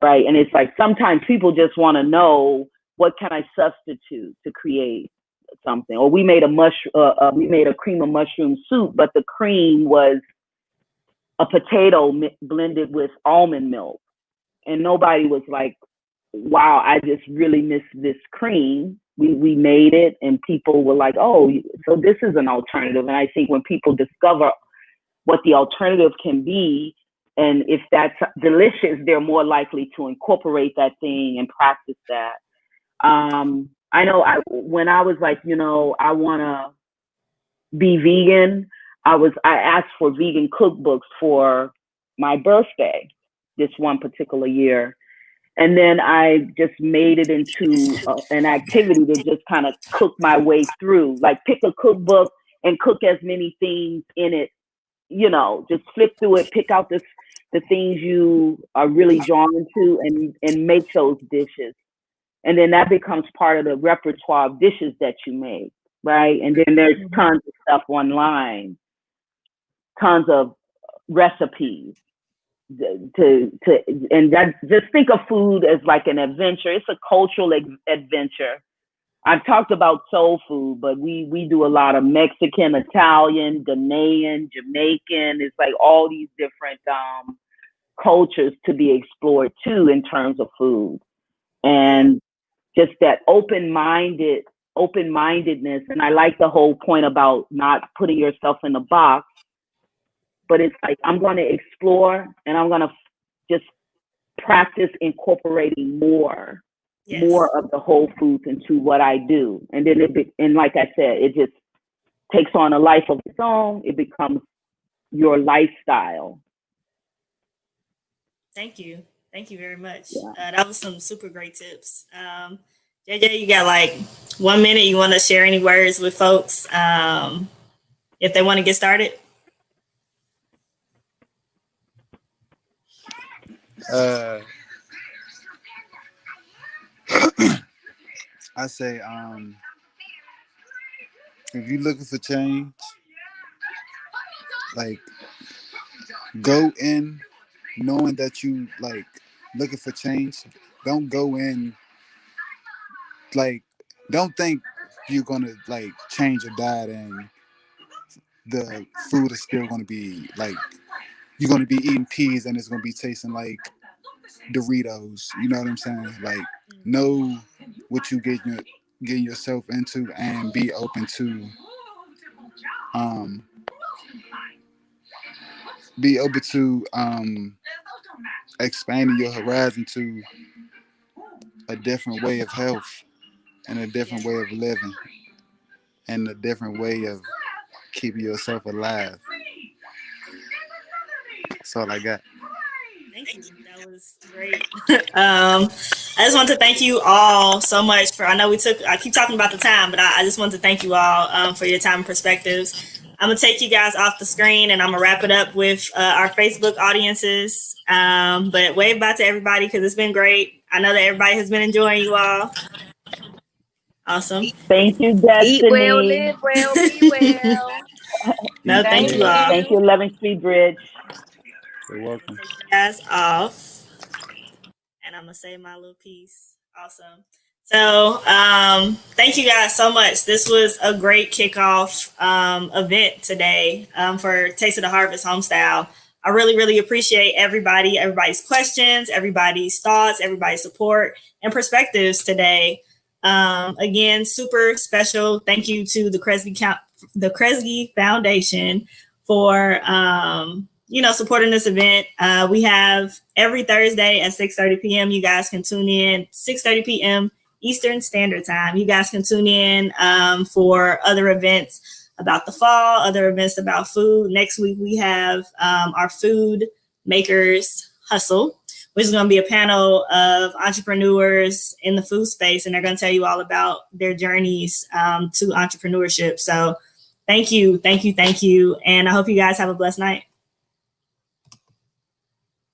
right? And it's like sometimes people just want to know, what can I substitute to create something? Or we made a cream of mushroom soup, but the cream was a potato blended with almond milk, and nobody was like, wow, I just really miss this cream. We made it, and people were like, oh, so this is an alternative. And I think when people discover what the alternative can be, and if that's delicious, they're more likely to incorporate that thing and practice that. I know when I was like, I want to be vegan, I asked for vegan cookbooks for my birthday this one particular year. And then I just made it into an activity to just kind of cook my way through, like pick a cookbook and cook as many things in it, just flip through it, pick out the things you are really drawn to and make those dishes. And then that becomes part of the repertoire of dishes that you make, right? And then there's tons of stuff online, tons of recipes. And that, just think of food as like an adventure. It's a cultural adventure I've talked about soul food, but we do a lot of Mexican, Italian, Ghanaian, Jamaican. It's like all these different cultures to be explored too in terms of food. And just that open-mindedness. And I like the whole point about not putting yourself in a box, but it's like, I'm going to explore and I'm going to just practice incorporating more of the whole foods into what I do. And then and like I said, it just takes on a life of its own. It becomes your lifestyle. Thank you. Thank you very much. Yeah. That was some super great tips. JJ, you got like 1 minute. You want to share any words with folks if they want to get started? I say, if you're looking for change, like, go in knowing that you like looking for change. Don't go in like, don't think you're gonna like change your diet and the food is still gonna be like, you're gonna be eating peas and it's gonna be tasting like Doritos. You know what I'm saying? Like, know what you getting yourself into and be open to expanding your horizon to a different way of health and a different way of living and a different way of keeping yourself alive. That's all I got. Thank you. That was great. I just want to thank you all so much for, I keep talking about the time, but I just want to thank you all for your time and perspectives. I'm going to take you guys off the screen and I'm going to wrap it up with our Facebook audiences. But wave bye to everybody because it's been great. I know that everybody has been enjoying you all. Awesome. Thank you, Destiny. Eat well, live well, be well. No, thank you all. Thank you, 11th Street Bridge. You're welcome. Take you guys off. And I'm going to say my little piece. Awesome. So thank you guys so much. This was a great kickoff event today for Taste of the Harvest Homestyle. I really, really appreciate everybody's questions, everybody's thoughts, everybody's support and perspectives today. Again, super special thank you to the Kresge Foundation for supporting this event. We have every Thursday at 6:30 p.m. You guys can tune in 6:30 p.m. Eastern Standard Time. You guys can tune in for other events about the fall, other events about food. Next week we have our Food Makers Hustle, which is going to be a panel of entrepreneurs in the food space, and they're going to tell you all about their journeys to entrepreneurship. So thank you, and I hope you guys have a blessed night.